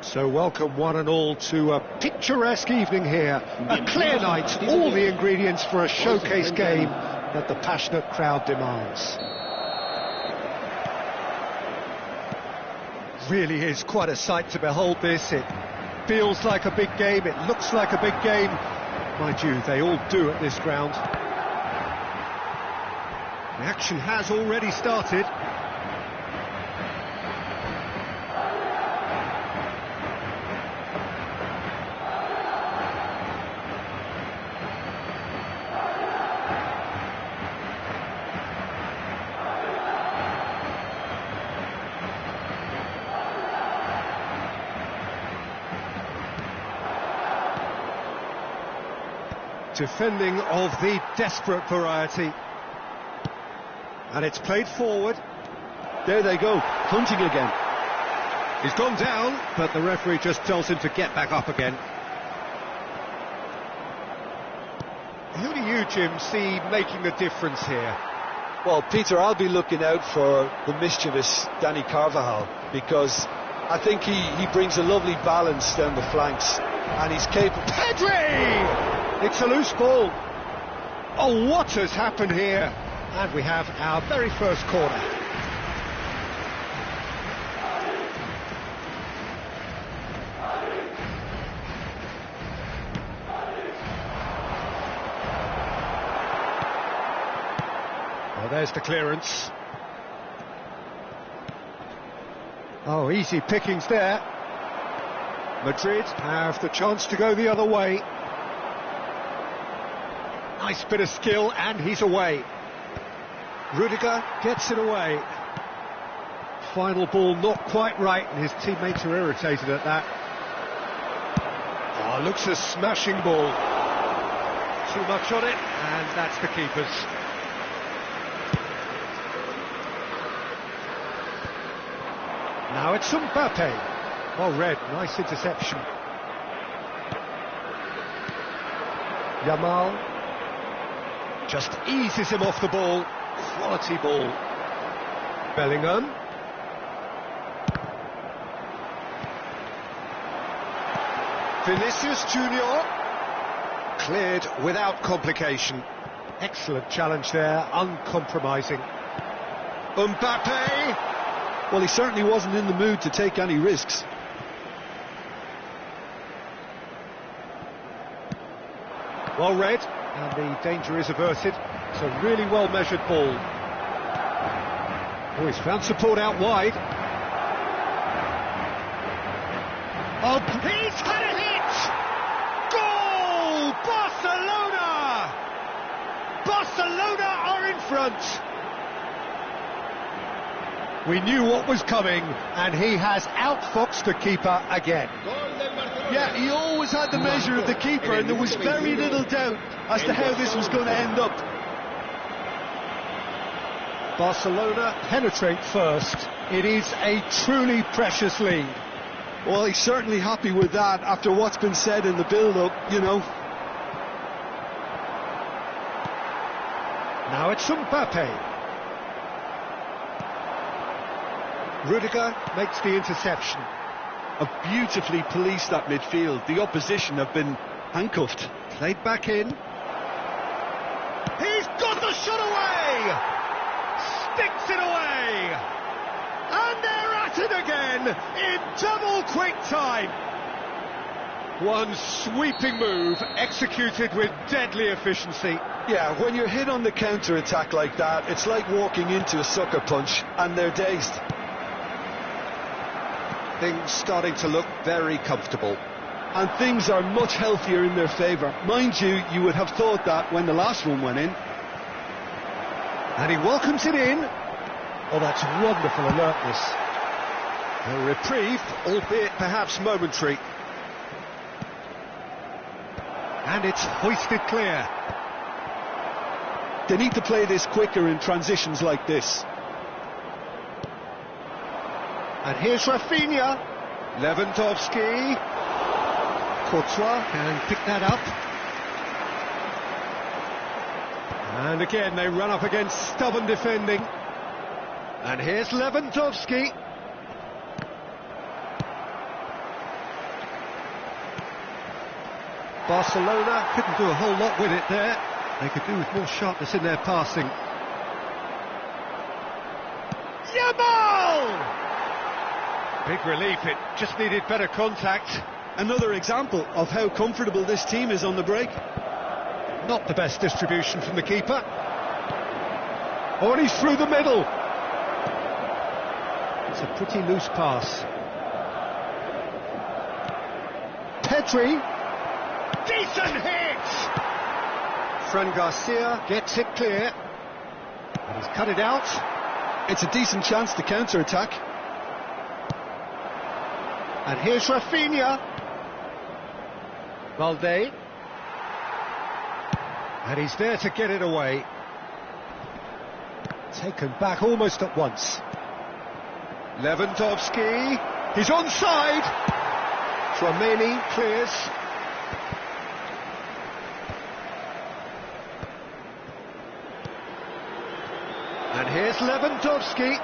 So welcome one and all to a picturesque evening here, a clear night, all the ingredients for a showcase game that the passionate crowd demands. really is quite a sight to behold this. It feels like a big game, it looks like a big game. Mind you, they all do at this ground. The action has already started. Defending of the desperate variety. And it's played forward. There they go, hunting again. He's gone down, but the referee just tells him to get back up again. Who do you, Jim, see making the difference here? Well, Peter, I'll be looking out for the mischievous Danny Carvajal, because I think he brings a lovely balance down the flanks, and he's capable. Pedri! It's a loose ball. Oh, what has happened here? And we have our very first corner. Well, there's the clearance. Oh, easy pickings there. Madrid have the chance to go the other way. Nice bit of skill, and he's away. Rudiger gets it away. Final ball not quite right, and his teammates are irritated at that. Oh, looks a smashing ball. Too much on it, and that's the keeper's. Now it's Mbappe. Well read, nice interception. Yamal just eases him off the ball. Quality ball. Bellingham. Vinicius Junior. Cleared without complication. Excellent challenge there, uncompromising. Mbappe. Well, he certainly wasn't in the mood to take any risks. Well read, and the danger is averted. It's a really well-measured ball. Oh, he's found support out wide. Oh, he's had a hit! Goal! Barcelona! Barcelona are in front. We knew what was coming, and he has outfoxed the keeper again. Yeah, he always had the measure of the keeper, and there was very little doubt as to how this was going to end up. Barcelona penetrate first. It is a truly precious lead. Well, he's certainly happy with that after what's been said in the build-up, you know. Now it's Mbappe. Rudiger makes the interception. A beautifully policed that midfield. The opposition have been handcuffed. Played back in. He's got the shot away! Sticks it away! And they're at it again in double quick time. One sweeping move executed with deadly efficiency. Yeah, when you're hit on the counter-attack like that, it's like walking into a sucker punch and they're dazed. Things starting to look very comfortable. And things are much healthier in their favour. Mind you, you would have thought that when the last one went in. And he welcomes it in. Oh, that's wonderful alertness. A reprieve, albeit perhaps momentary. And it's hoisted clear. They need to play this quicker in transitions like this. And here's Rafinha. Lewandowski. Courtois can pick that up. And again they run up against stubborn defending. And here's Lewandowski. Barcelona couldn't do a whole lot with it there. They could do with more sharpness in their passing. Yamal! Big relief, it just needed better contact. Another example of how comfortable this team is on the break. Not the best distribution from the keeper. Oh, and he's through the middle. It's a pretty loose pass. Pedri. Decent hit! Fran Garcia gets it clear. And he's cut it out. It's a decent chance to counter-attack. And here's Rafinha. Valde. And he's there to get it away. Taken back almost at once. Lewandowski. He's onside. Tchouameni clears. And here's Lewandowski.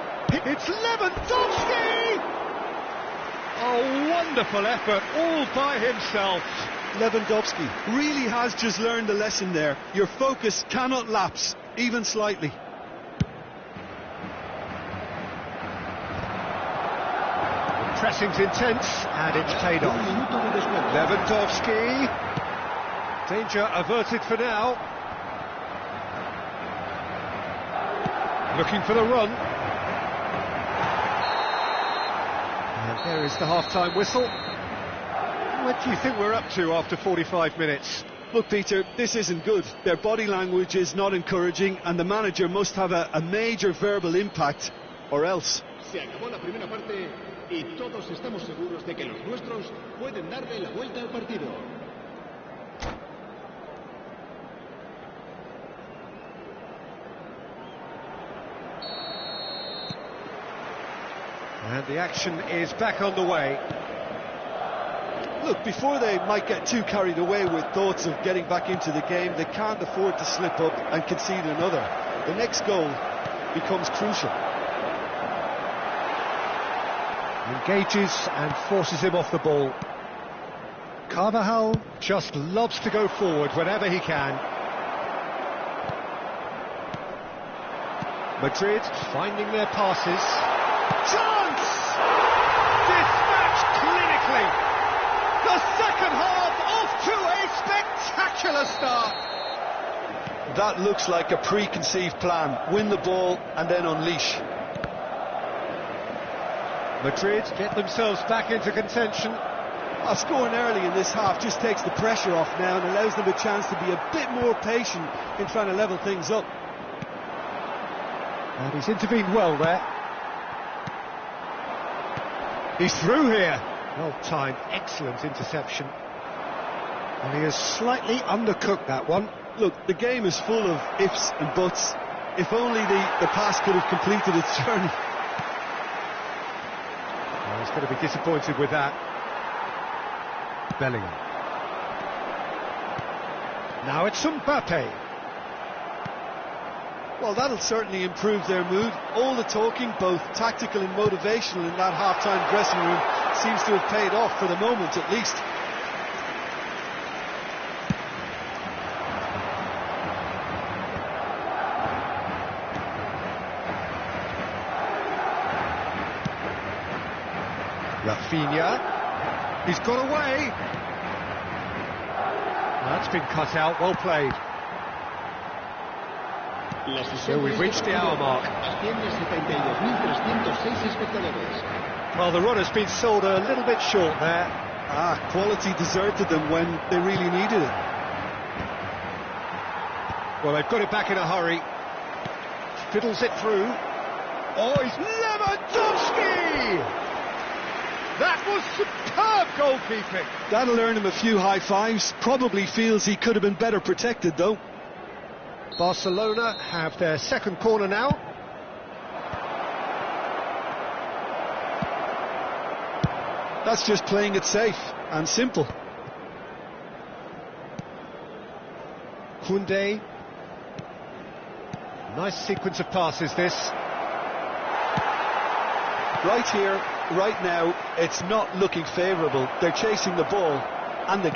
It's Lewandowski! Oh, wonderful effort, all by himself. Lewandowski really has just learned the lesson there. Your focus cannot lapse, even slightly. The pressing's intense, and it's paid off. Lewandowski. Danger averted for now. Looking for the run. And there is the half-time whistle. What do you think we're up to after 45 minutes? Look, Peter, this isn't good. Their body language is not encouraging, and the manager must have a major verbal impact, or else. Se acabó la primera parte y todos estamos seguros de que los nuestros pueden darle la vuelta al partido. And the action is back on the way. Look, before they might get too carried away with thoughts of getting back into the game, they can't afford to slip up and concede another. The next goal becomes crucial. Engages and forces him off the ball. Carvajal just loves to go forward whenever he can. Madrid finding their passes. Chance! Dispatched clinically. The second half off to a spectacular start. That looks like a preconceived plan. Win the ball and then unleash. Madrid get themselves back into contention. Scoring early in this half just takes the pressure off now and allows them a chance to be a bit more patient in trying to level things up. And he's intervened well there. He's through here. Well timed, excellent interception. And he has slightly undercooked that one. Look, the game is full of ifs and buts. If only the pass could have completed its journey. Well, he's going to be disappointed with that. Bellingham. Now it's Mbappe. Well, that'll certainly improve their mood. All the talking, both tactical and motivational, in that half-time dressing room seems to have paid off for the moment, at least. Rafinha. He's got away. That's been cut out, well played. So we've reached the hour mark. Well, the run has been sold a little bit short there. Quality deserted them when they really needed it. Well, they've got it back in a hurry. Fiddles it through. Oh, it's Lewandowski! That was superb goalkeeping. That'll earn him a few high fives. Probably feels he could have been better protected, though. Barcelona have their second corner now. That's just playing it safe and simple. Koundé. Nice sequence of passes, this. Right here, right now, it's not looking favourable. They're chasing the ball and the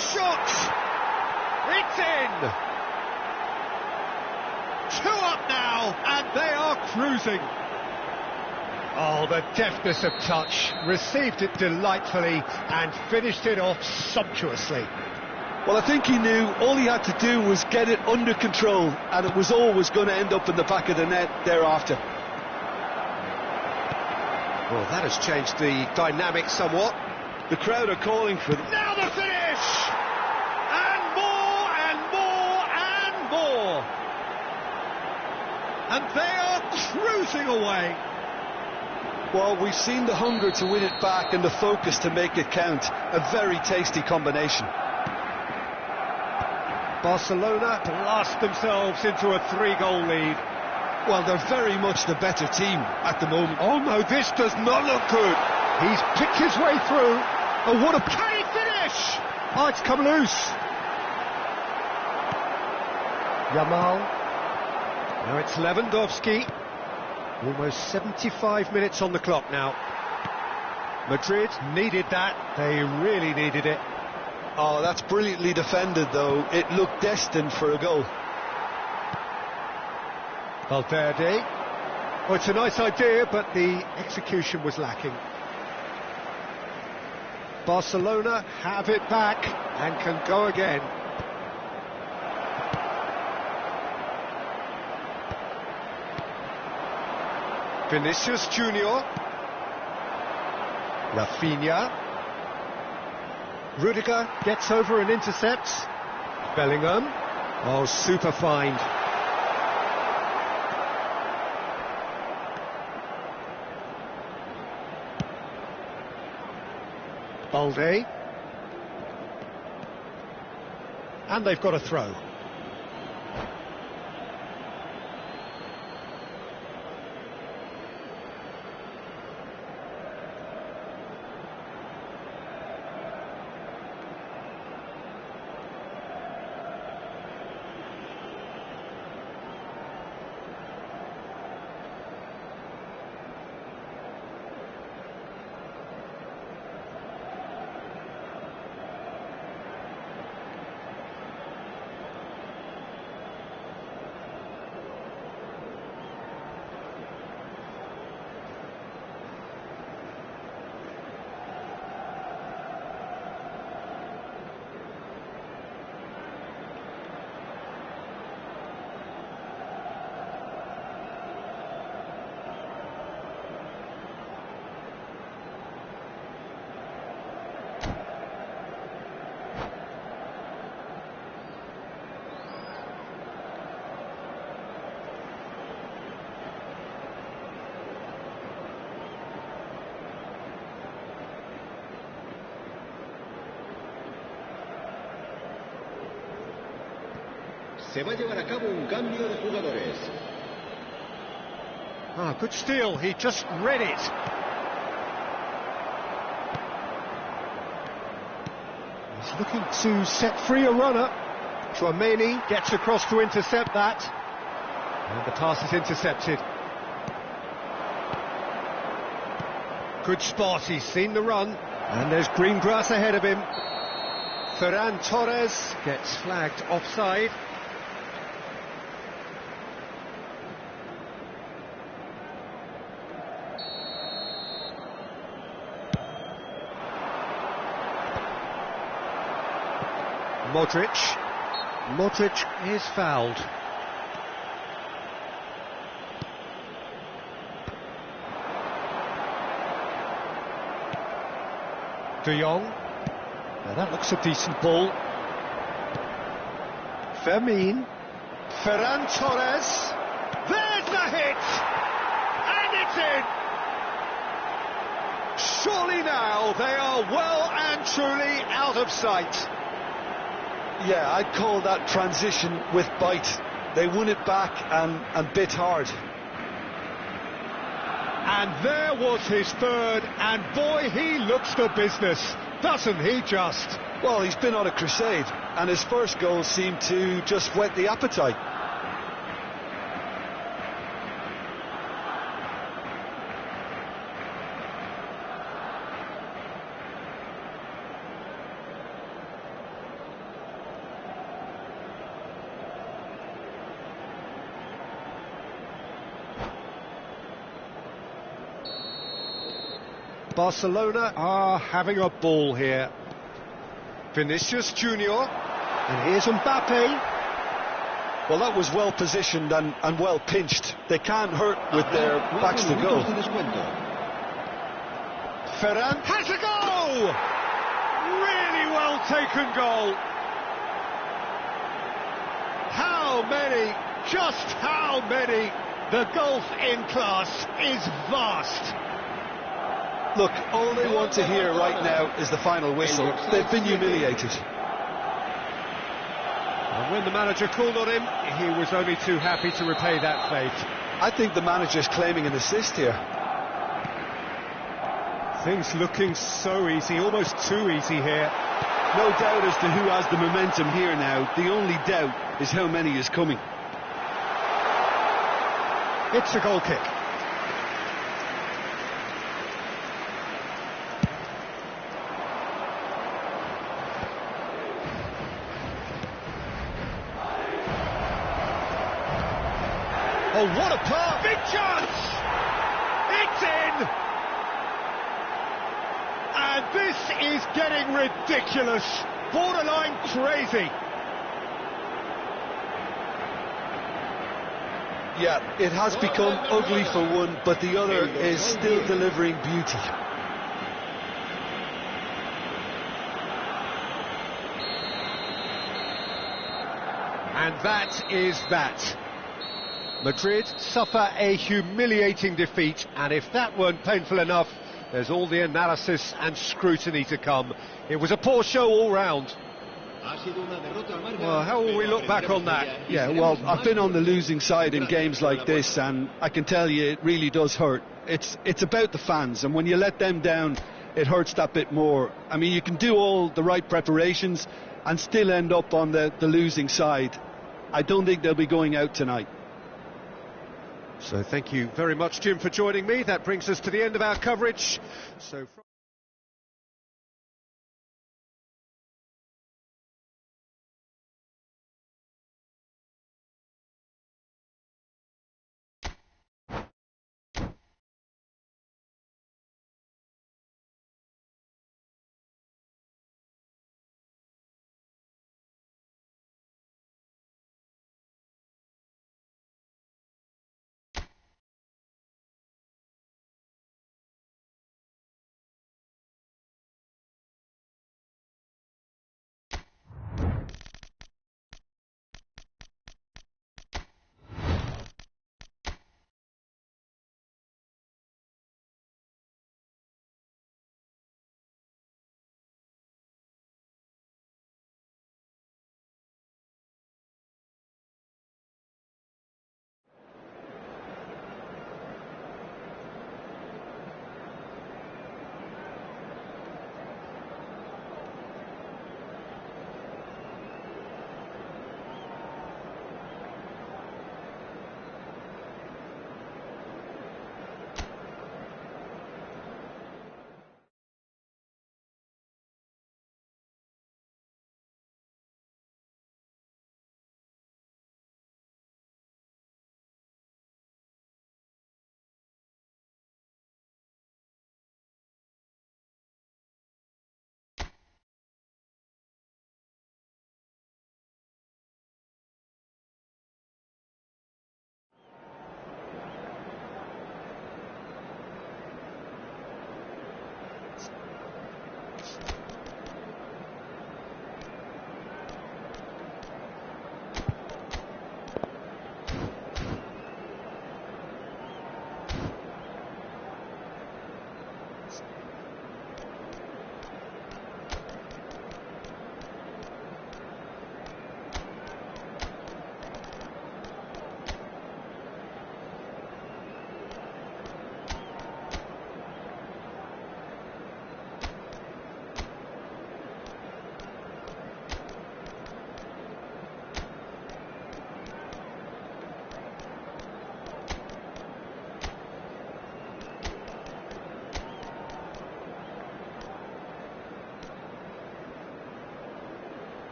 shot! It's in! 2 up now, and they are cruising. Oh, the deftness of touch, received it delightfully and finished it off sumptuously. Well, I think he knew all he had to do was get it under control, and it was always going to end up in the back of the net thereafter. Well, that has changed the dynamic somewhat. The crowd are calling for it. Now the finish! And more and more and more! And they are cruising away. Well, we've seen the hunger to win it back and the focus to make it count. A very tasty combination. Barcelona blast themselves into a 3-goal lead. Well, they're very much the better team at the moment. Oh no, this does not look good. He's picked his way through. Oh, what a... Can he finish? Oh, it's come loose. Yamal. Now it's Lewandowski. Almost 75 minutes on the clock now. Madrid needed that. They really needed it. Oh, that's brilliantly defended, though. It looked destined for a goal. Valverde. Oh, it's a nice idea, but the execution was lacking. Barcelona have it back and can go again. Vinicius Junior. Rafinha. Rudiger gets over and intercepts. Bellingham. Oh, super find. Balde. And they've got a throw. Se va a llevar a cabo un cambio de jugadores. Ah, good steal. He just read it. He's looking to set free a runner. Chouameni gets across to intercept that. And the pass is intercepted. Good spot. He's seen the run. And there's green grass ahead of him. Ferran Torres gets flagged offside. Modric is fouled. De Jong. Now that looks a decent ball. Fermin. Ferran Torres. There's the hit! And it's in! Surely now they are well and truly out of sight. Yeah, I'd call that transition with bite. They won it back and bit hard. And there was his third, and boy, he looks the business, doesn't he just? Well, he's been on a crusade, and his first goal seemed to just whet the appetite. Barcelona are having a ball here. Vinicius Junior, and here's Mbappe. Well, that was well positioned and well pinched. They can't hurt with their backs to goal. Ferran has a goal! Really well taken goal. How many? Just how many? The golf in class is vast. Look, all they want to hear right now is the final whistle. They've been humiliated. And when the manager called on him, he was only too happy to repay that fate. I think the manager's claiming an assist here. Things looking so easy, almost too easy here. No doubt as to who has the momentum here now. The only doubt is how many is coming. It's a goal kick. Oh, what a pass! Big chance! It's in! And this is getting ridiculous, borderline crazy. Yeah, it has become ugly for one, but the other is still delivering beauty. And that is that. Madrid suffer a humiliating defeat, and if that weren't painful enough, there's all the analysis and scrutiny to come. It was a poor show all round. Well, how will we look back on that? Yeah, well, I've been on the losing side in games like this, and I can tell you it really does hurt. It's about the fans, and when you let them down, it hurts that bit more. I mean, you can do all the right preparations and still end up on the losing side. I don't think they'll be going out tonight. So thank you very much, Jim, for joining me. That brings us to the end of our coverage. So.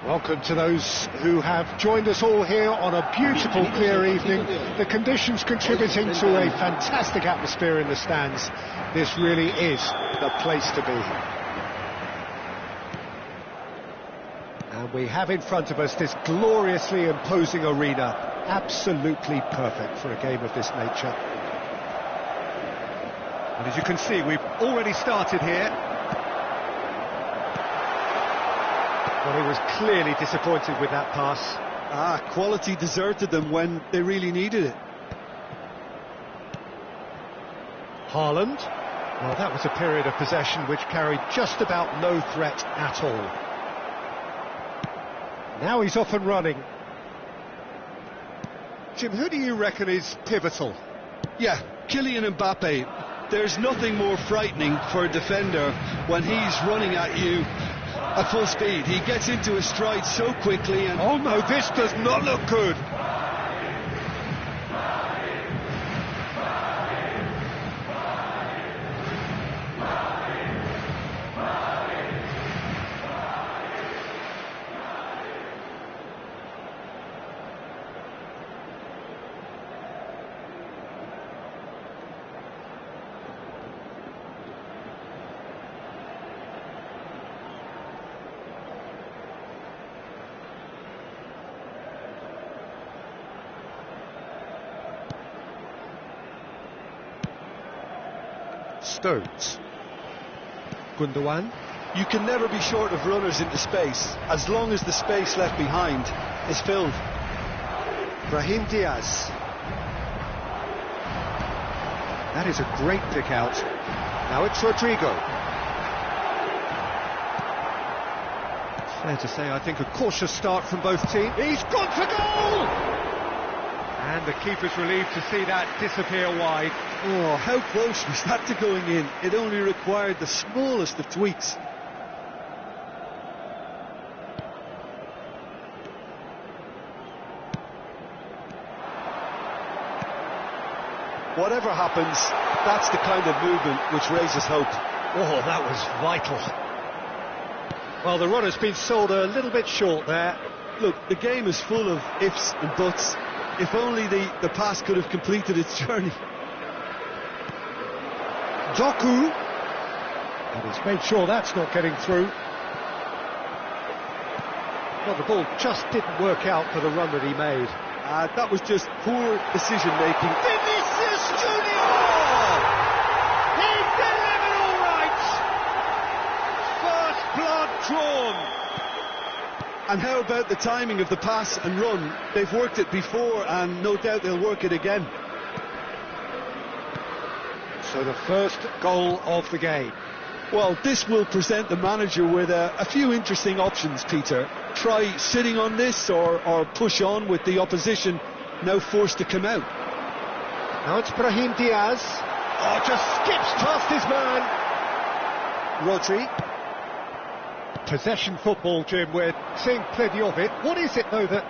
Welcome to those who have joined us all here on a beautiful, clear evening. The conditions contributing to a fantastic atmosphere in the stands. This really is the place to be. And we have in front of us this gloriously imposing arena. Absolutely perfect for a game of this nature. And as you can see, we've already started here. Well, he was clearly disappointed with that pass. Quality deserted them when they really needed it. Haaland. Well, that was a period of possession which carried just about no threat at all. Now he's off and running. Jim, who do you reckon is pivotal? Yeah, Kylian Mbappe. There's nothing more frightening for a defender when he's running at you at full speed. He gets into a stride so quickly and... Oh no, this does not look good. Stones. Gundogan. You can never be short of runners into space, as long as the space left behind is filled. Brahim Diaz. That is a great pick out. Now it's Rodrigo. Fair to say, I think a cautious start from both teams. He's gone for goal! And the keeper's relieved to see that disappear wide. Oh, how close was that to going in? It only required the smallest of tweaks. Whatever happens, that's the kind of movement which raises hope. Oh, that was vital. Well, the run has been sold a little bit short there. Look, the game is full of ifs and buts. If only the pass could have completed its journey. Doku. And he's made sure that's not getting through. Well, the ball just didn't work out for the run that he made. That was just poor decision-making. Vinicius Junior! He delivered all right! First blood drawn! And how about the timing of the pass and run? They've worked it before and no doubt they'll work it again. So the first goal of the game. Well, this will present the manager with a few interesting options, Peter. Try sitting on this or push on with the opposition now forced to come out. Now it's Brahim Diaz. Oh, just skips past his man. Rodri. Possession football, Jim, we're seeing plenty of it. What is it, though, that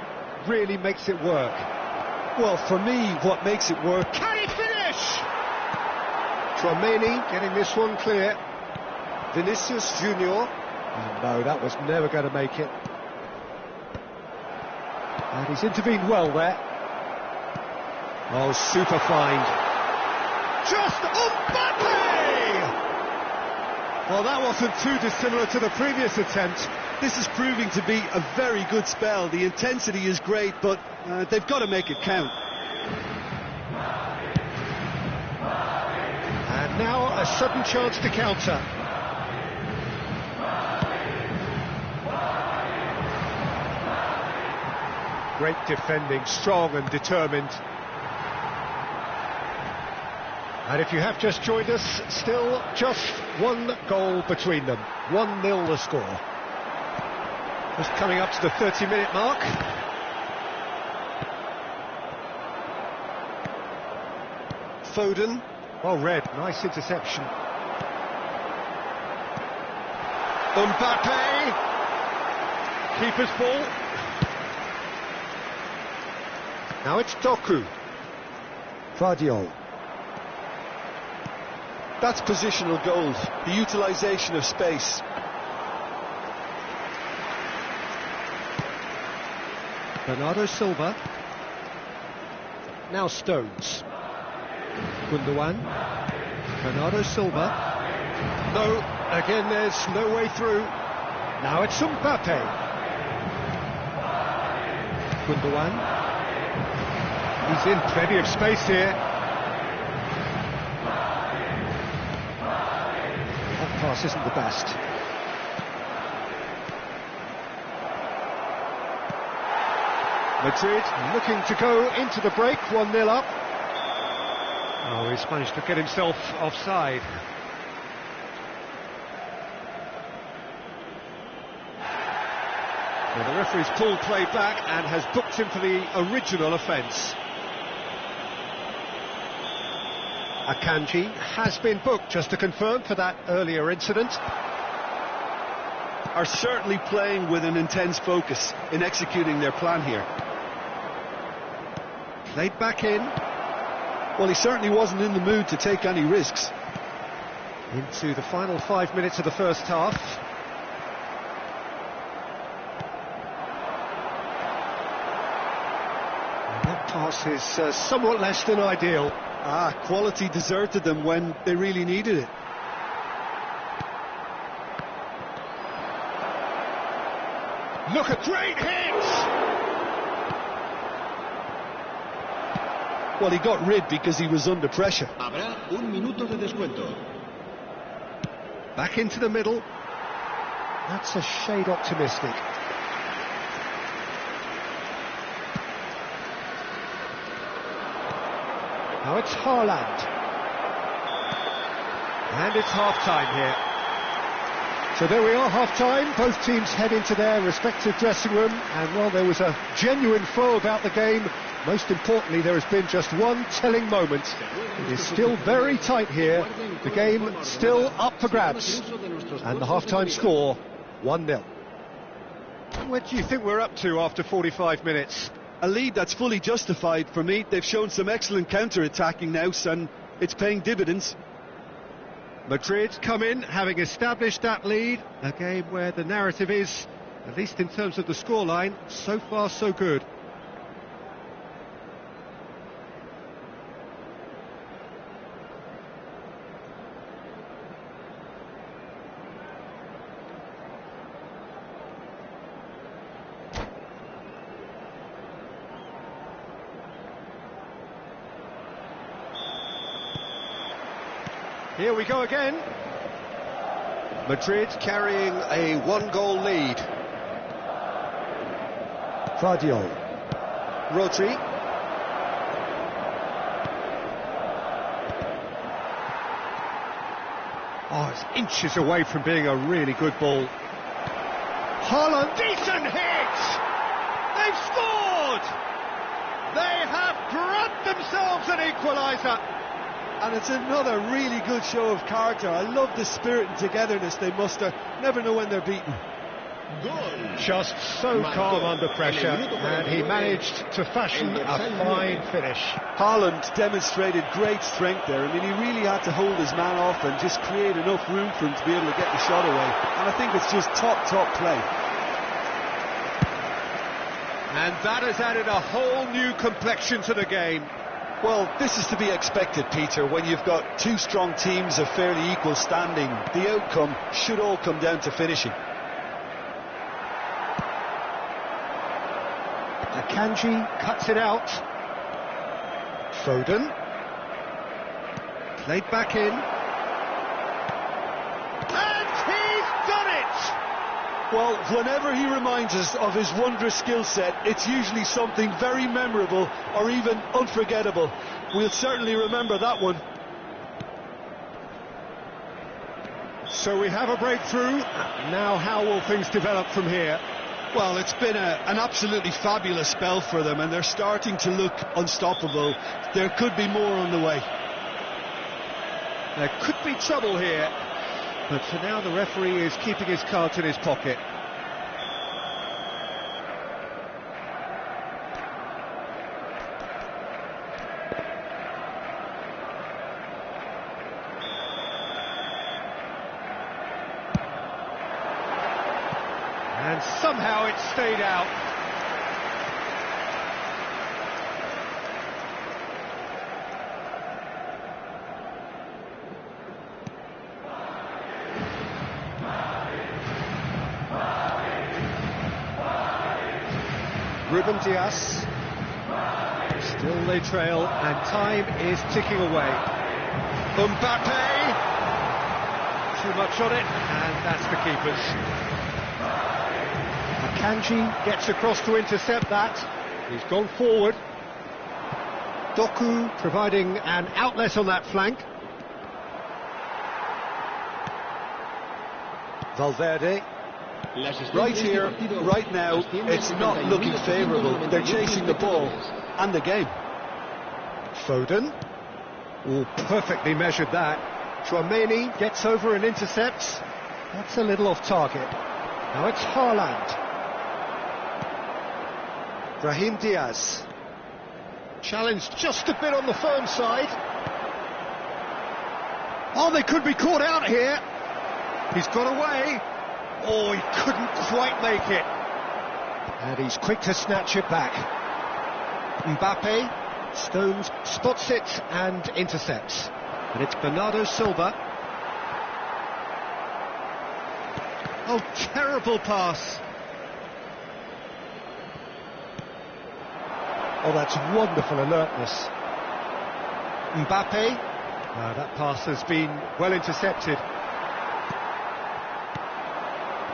really makes it work? Well, for me, what makes it work... Can he finish? Tchouaméni getting this one clear. Vinicius Junior. Oh, no, that was never going to make it. And he's intervened well there. Oh, super find. Just Mbappe! Well, that wasn't too dissimilar to the previous attempt. This is proving to be a very good spell. The intensity is great, but they've got to make it count. And now a sudden chance to counter. Great defending, strong and determined. And if you have just joined us, still just one goal between them. 1-0 the score. Just coming up to the 30-minute mark. Foden. Well read, nice interception. Mbappe. Keeper's ball. Now it's Doku. Vardiol. That's positional gold, the utilisation of space. Bernardo Silva. Now Stones. Gundogan. Bernardo Silva. No, again there's no way through. Now it's Mbappe. Gundogan. He's in plenty of space here. That pass isn't the best. Madrid looking to go into the break, 1-0 up. Oh, he's managed to get himself offside. Well, the referee's pulled play back and has booked him for the original offence. Akanji has been booked, just to confirm, for that earlier incident. Are certainly playing with an intense focus in executing their plan here. Played back in. Well, he certainly wasn't in the mood to take any risks. Into the final 5 minutes of the first half. And that pass is somewhat less than ideal. Quality deserted them when they really needed it. Look, a great hit! Well, he got rid because he was under pressure. Habrá un minuto de descuento. Back into the middle. That's a shade optimistic. Now it's Haaland. And it's half-time here. So there we are, half-time. Both teams head into their respective dressing room. And while there was a genuine flow about the game, most importantly, there has been just one telling moment. It is still very tight here. The game still up for grabs. And the half-time score, 1-0. What do you think we're up to after 45 minutes? A lead that's fully justified for me. They've shown some excellent counter-attacking now, and it's paying dividends. Madrid come in, having established that lead. A game where the narrative is, at least in terms of the scoreline, so far so good. Here we go again. Madrid carrying a one-goal lead. Guardiola. Rodri. Oh, it's inches away from being a really good ball. Haaland, decent hit! They've scored! They have grabbed themselves an equaliser. And it's another really good show of character. I love the spirit and togetherness they muster. Never know when they're beaten. Just so calm under pressure, and he managed to fashion a fine finish. Haaland demonstrated great strength there. I mean, he really had to hold his man off and just create enough room for him to be able to get the shot away. And I think it's just top play. And that has added a whole new complexion to the game. Well, this is to be expected, Peter. When you've got two strong teams of fairly equal standing, the outcome should all come down to finishing. Akanji cuts it out. Foden. Played back in. And he's done it! Well, whenever he reminds us of his wondrous skill set, it's usually something very memorable or even unforgettable. We'll certainly remember that one. So we have a breakthrough. Now how will things develop from here? Well, it's been an absolutely fabulous spell for them, and they're starting to look unstoppable. There could be more on the way. There could be trouble here, but for now the referee is keeping his cards in his pocket. And somehow it stayed out. Ruben Dias. Still they trail, and time is ticking away. Mbappe! Too much on it, and that's the keeper's. Akanji gets across to intercept that. He's gone forward. Doku providing an outlet on that flank. Valverde. Right here, right now, it's not looking favourable. They're chasing the ball and the game. Foden. Oh, perfectly measured that. Chouameni gets over and intercepts. That's a little off target. Now it's Haaland. Brahim Diaz. Challenged just a bit on the firm side. Oh, they could be caught out here. He's got away. Oh, he couldn't quite make it. And he's quick to snatch it back. Mbappe, Stones spots it and intercepts. And it's Bernardo Silva. Oh, terrible pass. Oh, that's wonderful alertness. Mbappe. That pass has been well intercepted.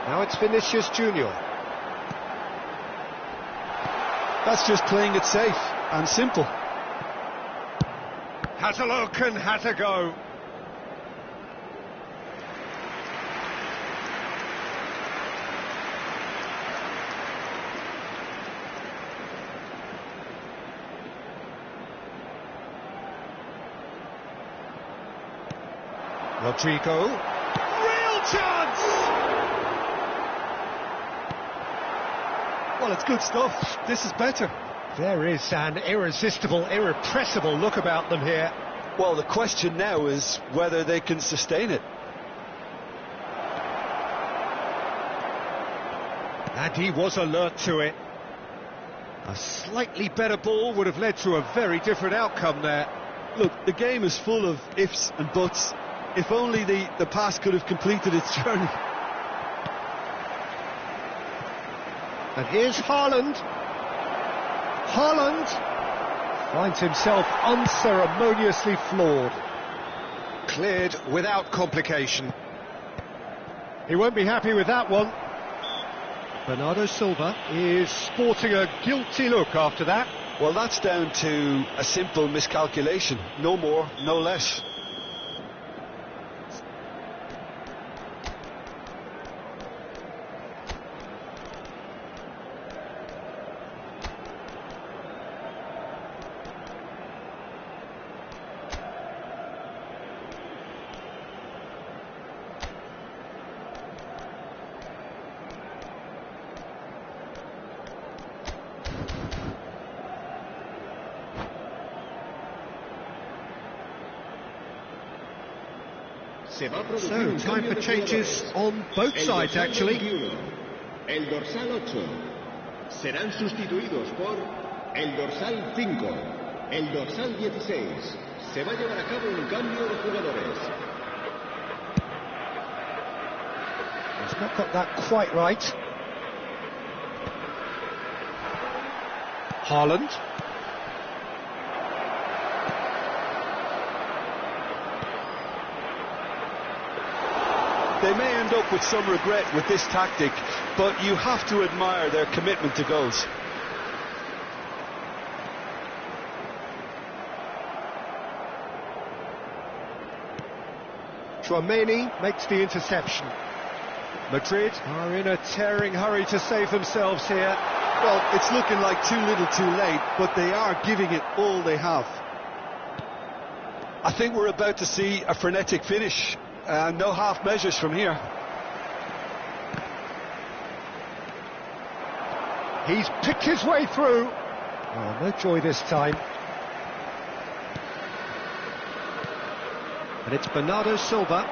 Now it's Vinicius Junior. That's just playing it safe and simple. Has a look and has a go. Rodrigo. Real chance! Well, it's good stuff. This is better. There is an irresistible, irrepressible look about them here. Well, the question now is whether they can sustain it. And he was alert to it. A slightly better ball would have led to a very different outcome there. Look, the game is full of ifs and buts. If only the pass could have completed its journey. And here's Haaland. Haaland finds himself unceremoniously floored. Cleared without complication. He won't be happy with that one. Bernardo Silva is sporting a guilty look after that. Well, that's down to a simple miscalculation. No more, no less. So, time for changes on both sides, actually. El dorsal 8 serán sustituidos por el dorsal 5. El dorsal 16. Se va a llevar a cabo un cambio de jugadores. He's not got that quite right. Haaland. They may end up with some regret with this tactic, but you have to admire their commitment to goals. Chouameni makes the interception. Madrid are in a tearing hurry to save themselves here. Well, it's looking like too little too late, but they are giving it all they have. I think we're about to see a frenetic finish. No half measures from here. He's picked his way through. Oh, no joy this time. And it's Bernardo Silva.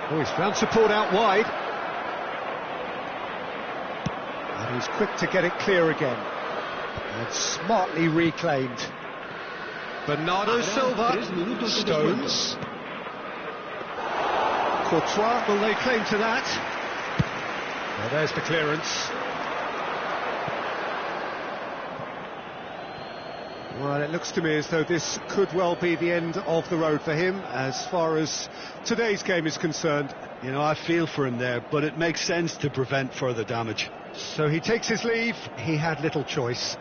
Oh, he's found support out wide. And he's quick to get it clear again. And smartly reclaimed. Bernardo Silva. Stones. Courtois will lay claim to that. Well, there's the clearance. Well, it looks to me as though this could well be the end of the road for him as far as today's game is concerned. You know, I feel for him there, but it makes sense to prevent further damage. So he takes his leave. He had little choice.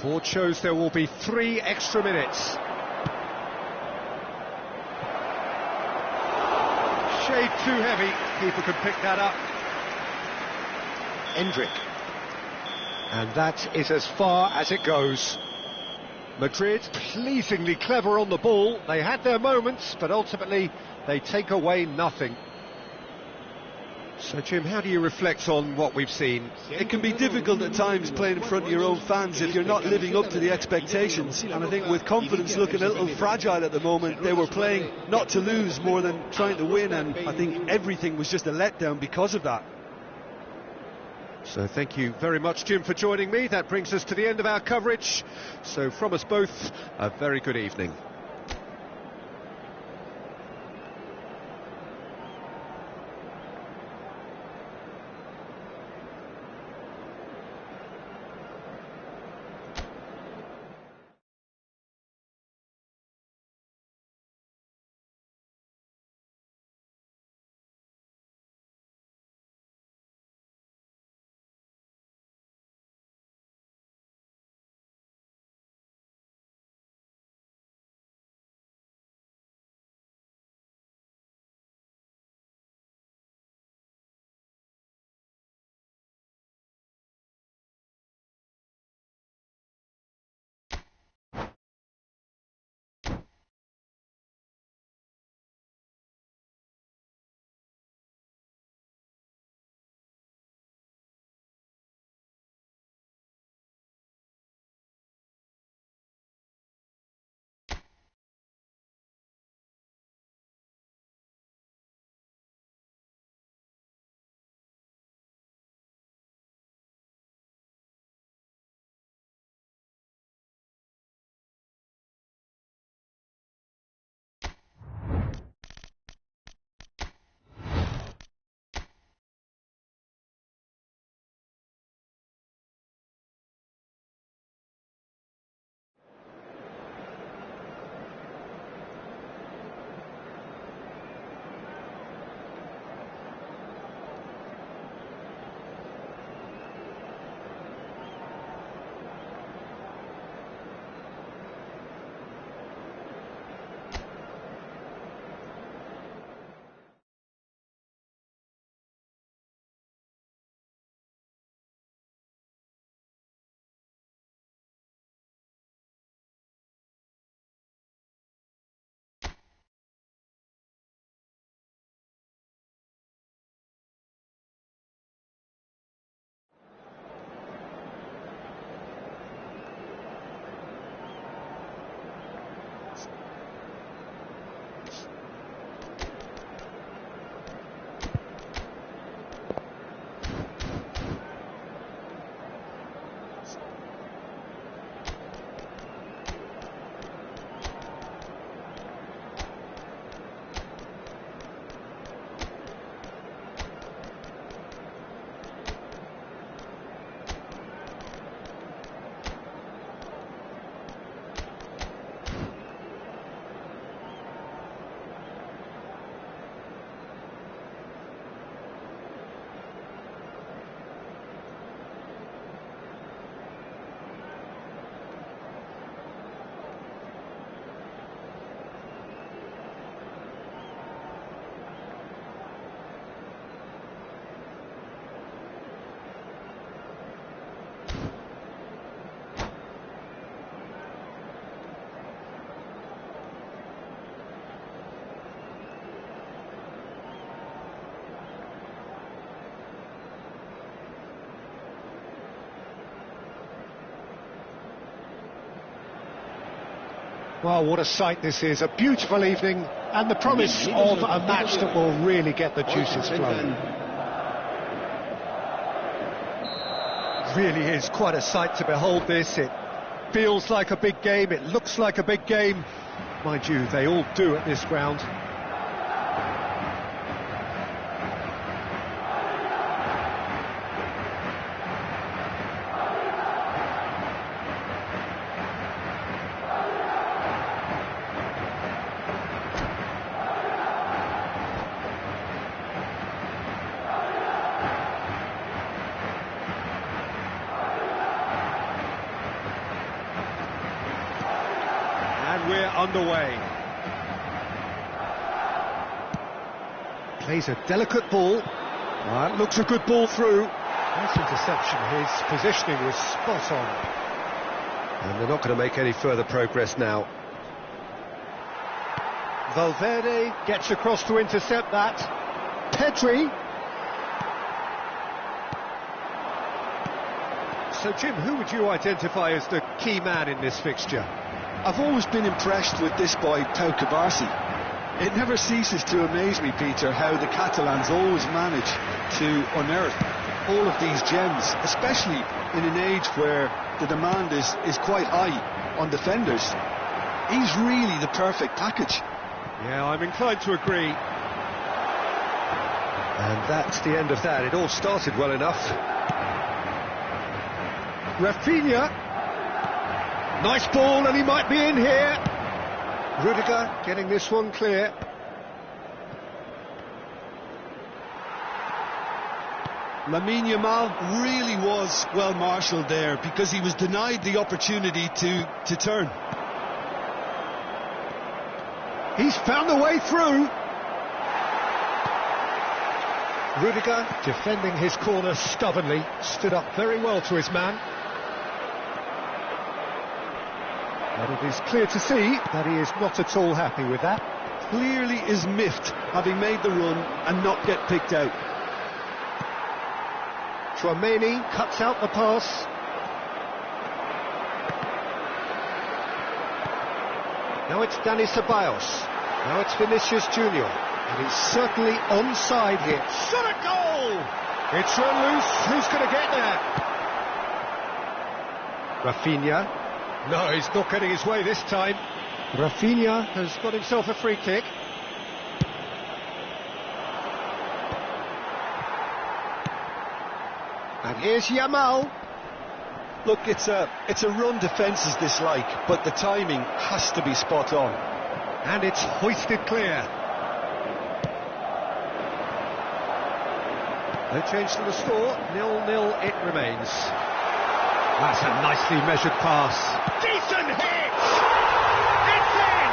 Board shows there will be 3 extra minutes. Shade too heavy. Keeper can pick that up. Endrick. And that is as far as it goes. Madrid pleasingly clever on the ball. They had their moments, but ultimately they take away nothing. So, Jim, how do you reflect on what we've seen? It can be difficult at times playing in front of your own fans if you're not living up to the expectations. And I think with confidence looking a little fragile at the moment, they were playing not to lose more than trying to win, and I think everything was just a letdown because of that. So thank you very much, Jim, for joining me. That brings us to the end of our coverage. So from us both, a very good evening. Well, what a sight this is. A beautiful evening and the promise of a match that will really get the juices flowing. Really is quite a sight to behold this. It feels like a big game, it looks like a big game. Mind you, they all do at this ground. And we're underway. Plays a delicate ball. That looks a good ball through. Nice interception. His positioning was spot on. And they're not going to make any further progress now. Valverde gets across to intercept that. Pedri. So, Jim, who would you identify as the key man in this fixture? I've always been impressed with this boy, Pau Cubarsí. It never ceases to amaze me, Peter, how the Catalans always manage to unearth all of these gems, especially in an age where the demand is quite high on defenders. He's really the perfect package. Yeah, I'm inclined to agree. And that's the end of that. It all started well enough. Rafinha. Nice ball, and he might be in here. Rudiger getting this one clear. Lamine Yamal really was well marshalled there because he was denied the opportunity to turn. He's found the way through. Rudiger defending his corner stubbornly, stood up very well to his man. But it is clear to see that he is not at all happy with that. Clearly is miffed, having made the run and not get picked out. Tchouaméni cuts out the pass. Now it's Dani Ceballos. Now it's Vinicius Junior. And he's certainly onside here. Shot a goal! It's run loose. Who's going to get there? Rafinha. No, he's not getting his way this time. Rafinha has got himself a free kick. And here's Yamal. Look, it's a run defence is dislike, but the timing has to be spot on. And it's hoisted clear. No change to the score, 0-0 it remains. That's a nicely measured pass. Decent hit! It's in!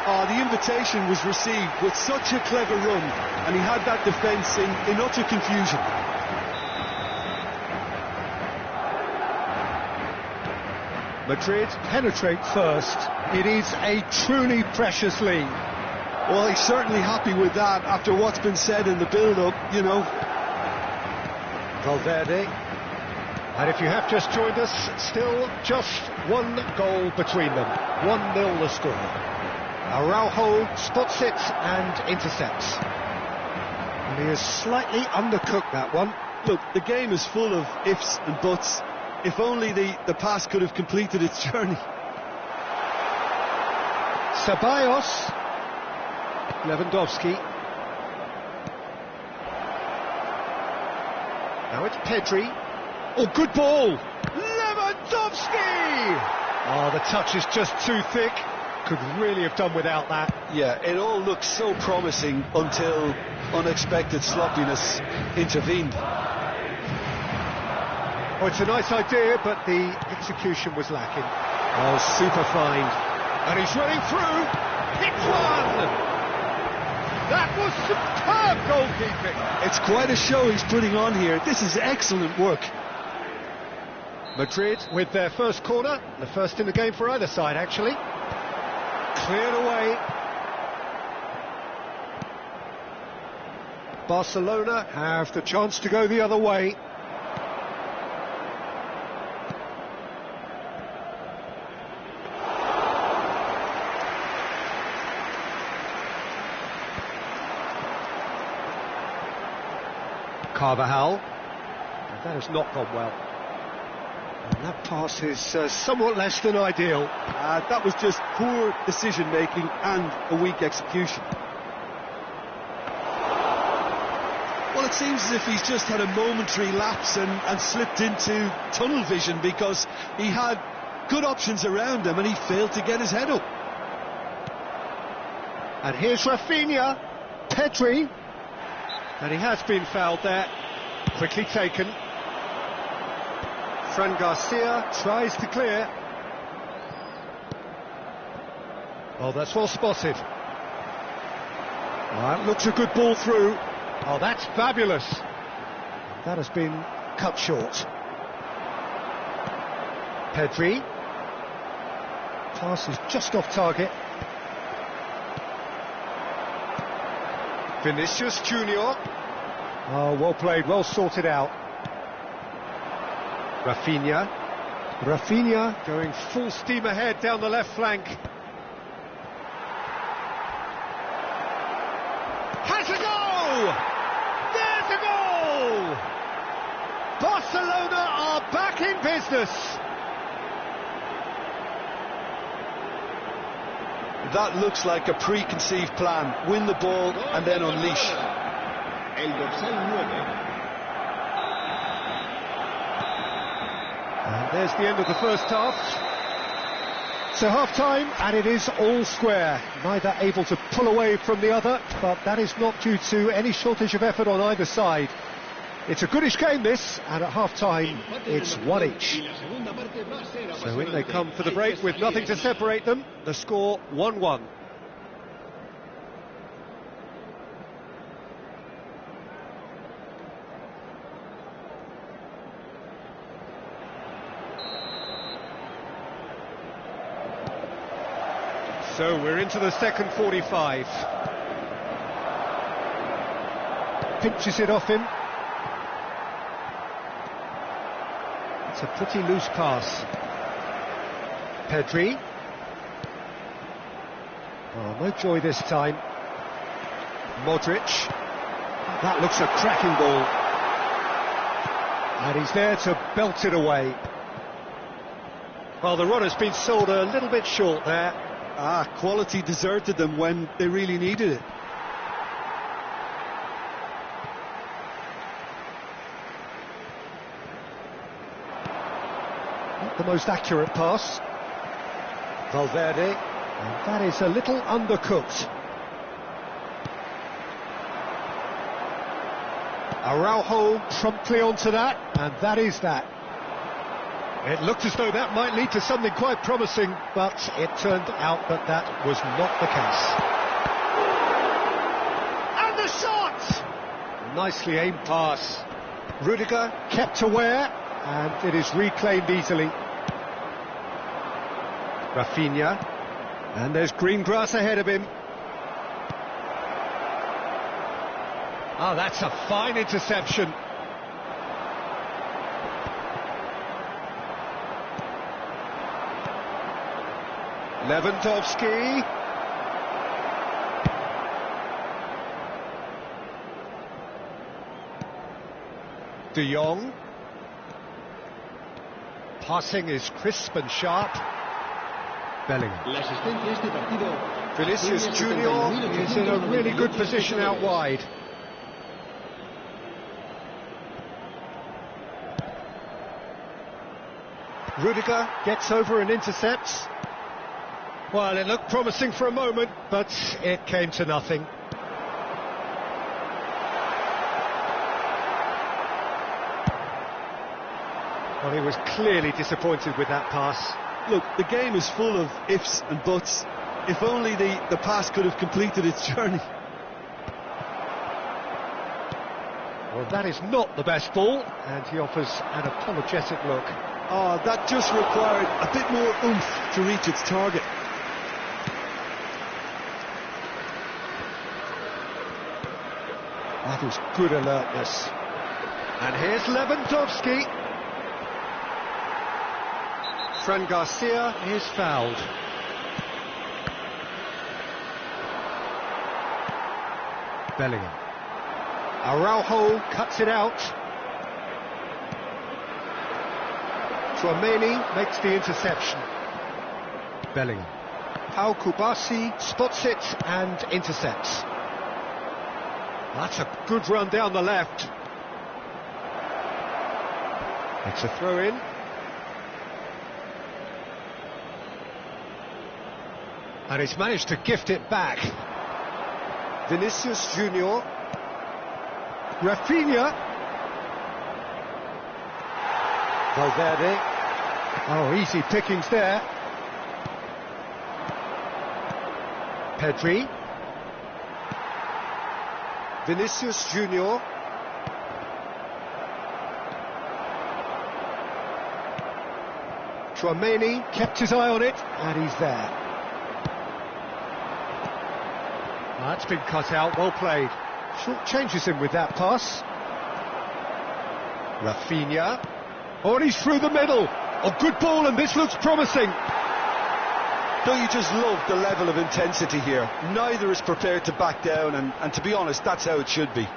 Oh, the invitation was received with such a clever run, and he had that defence in utter confusion. Madrid penetrate first. It is a truly precious lead. Well, he's certainly happy with that after what's been said in the build-up, you know. Valverde. And if you have just joined us, still just one goal between them. 1-0 the score. Araujo spots it and intercepts. And he is slightly undercooked, that one. Look, the game is full of ifs and buts. If only the pass could have completed its journey. Ceballos. Lewandowski. Now it's Pedri. Oh, good ball! Lewandowski! Oh, the touch is just too thick. Could really have done without that. Yeah, it all looked so promising until unexpected sloppiness intervened. Oh, it's a nice idea, but the execution was lacking. Oh, super fine. And he's running through. Hits one! That was superb goalkeeping. It's quite a show he's putting on here. This is excellent work. Madrid with their first corner, the first in the game for either side, actually. Cleared away. Barcelona have the chance to go the other way. Carvajal. And that has not gone well. And that pass is somewhat less than ideal. That was just poor decision-making and a weak execution. Well, it seems as if he's just had a momentary lapse and slipped into tunnel vision, because he had good options around him and he failed to get his head up. And here's Rafinha, Pedri, and he has been fouled there. Quickly taken. Fran Garcia tries to clear. Oh, that's well spotted. That looks a good ball through. Oh, that's fabulous. That has been cut short. Pedri. Pass is just off target. Vinicius Junior. Oh, well played, well sorted out. Rafinha. Rafinha going full steam ahead down the left flank. Has a goal! There's a goal! Barcelona are back in business. That looks like a preconceived plan. Win the ball and then unleash. El dorsal 9. And there's the end of the first half. So half-time, and it is all square. Neither able to pull away from the other, but that is not due to any shortage of effort on either side. It's a goodish game, this, and at half-time, it's one each. So in they come for the break with nothing to separate them. The score 1-1. So we're into the second 45. Pinches it off him. It's a pretty loose pass. Pedri. Oh, no joy this time. Modric. That looks a cracking ball. And he's there to belt it away. Well, the run has been sold a little bit short there. Quality deserted them when they really needed it. Not the most accurate pass. Valverde, and that is a little undercooked. Araujo promptly onto that, and that is that. It looked as though that might lead to something quite promising, but it turned out that that was not the case. And the shot! Nicely aimed pass. Rudiger kept aware, and it is reclaimed easily. Rafinha, and there's green grass ahead of him. Oh, that's a fine interception. Lewandowski. De Jong. Passing is crisp and sharp. Bellingham. Vinicius Junior is in a really good position out wide. Rudiger gets over and intercepts. Well, it looked promising for a moment, but it came to nothing. Well, he was clearly disappointed with that pass. Look, the game is full of ifs and buts. If only the pass could have completed its journey. Well, that is not the best ball, and he offers an apologetic look. Oh, that just required a bit more oomph to reach its target. That is good alertness. And here's Lewandowski. Fran Garcia is fouled. Bellingham. Araujo cuts it out. Tchouaméni makes the interception. Bellingham. Pau Kubasi spots it and intercepts. That's a good run down the left. It's a throw-in. And he's managed to gift it back. Vinicius Junior. Rafinha. Valverde. Oh, easy pickings there. Pedri. Vinicius Junior. Tchouaméni kept his eye on it, and he's there. That's been cut out, well played. Short changes him with that pass. Rafinha. Oh, and he's through the middle. Oh, good ball, and this looks promising. Don't you just love the level of intensity here? Neither is prepared to back down, and to be honest, that's how it should be.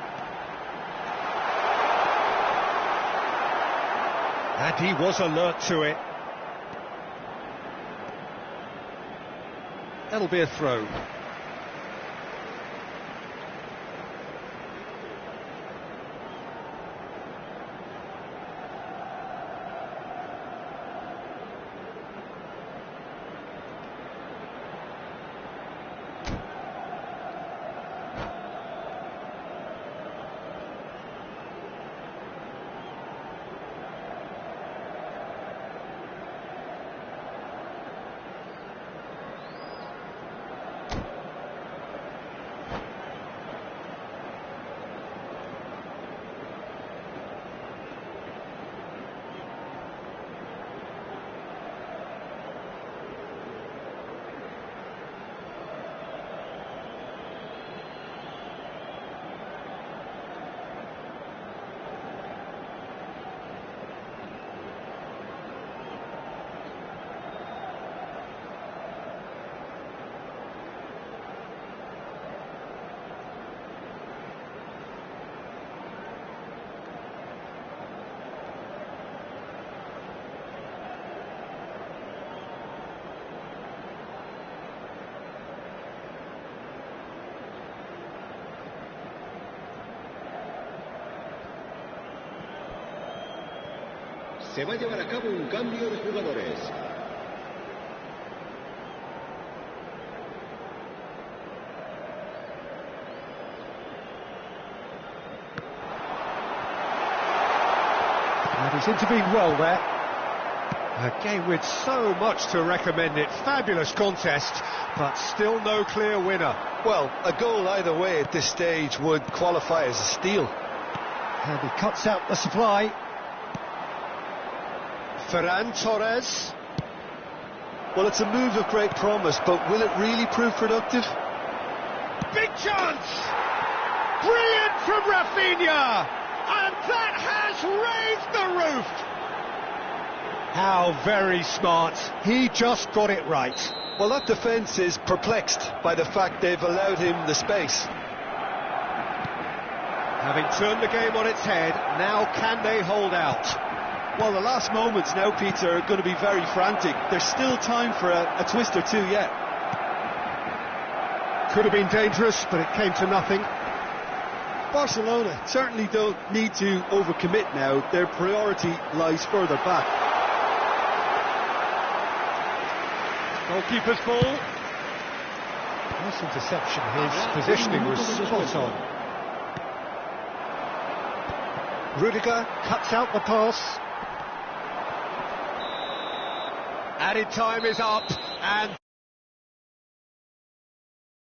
And he was alert to it. That'll be a throw. Se va a llevar a cabo un cambio de jugadores. And he's intervened well there. A game with so much to recommend it. Fabulous contest, but still no clear winner. Well, a goal either way at this stage would qualify as a steal. And he cuts out the supply. Ferran Torres. Well, it's a move of great promise, but will it really prove productive? Big chance! Brilliant from Rafinha! And that has raised the roof! How very smart. He just got it right. Well, that defence is perplexed by the fact they've allowed him the space. Having turned the game on its head, now can they hold out? Well, the last moments now, Peter, are going to be very frantic. There's still time for a twist or two yet. Could have been dangerous, but it came to nothing. Barcelona certainly don't need to overcommit now. Their priority lies further back. Goalkeeper's ball. Nice interception. His positioning was spot on. Rudiger cuts out the pass. Added time is up, and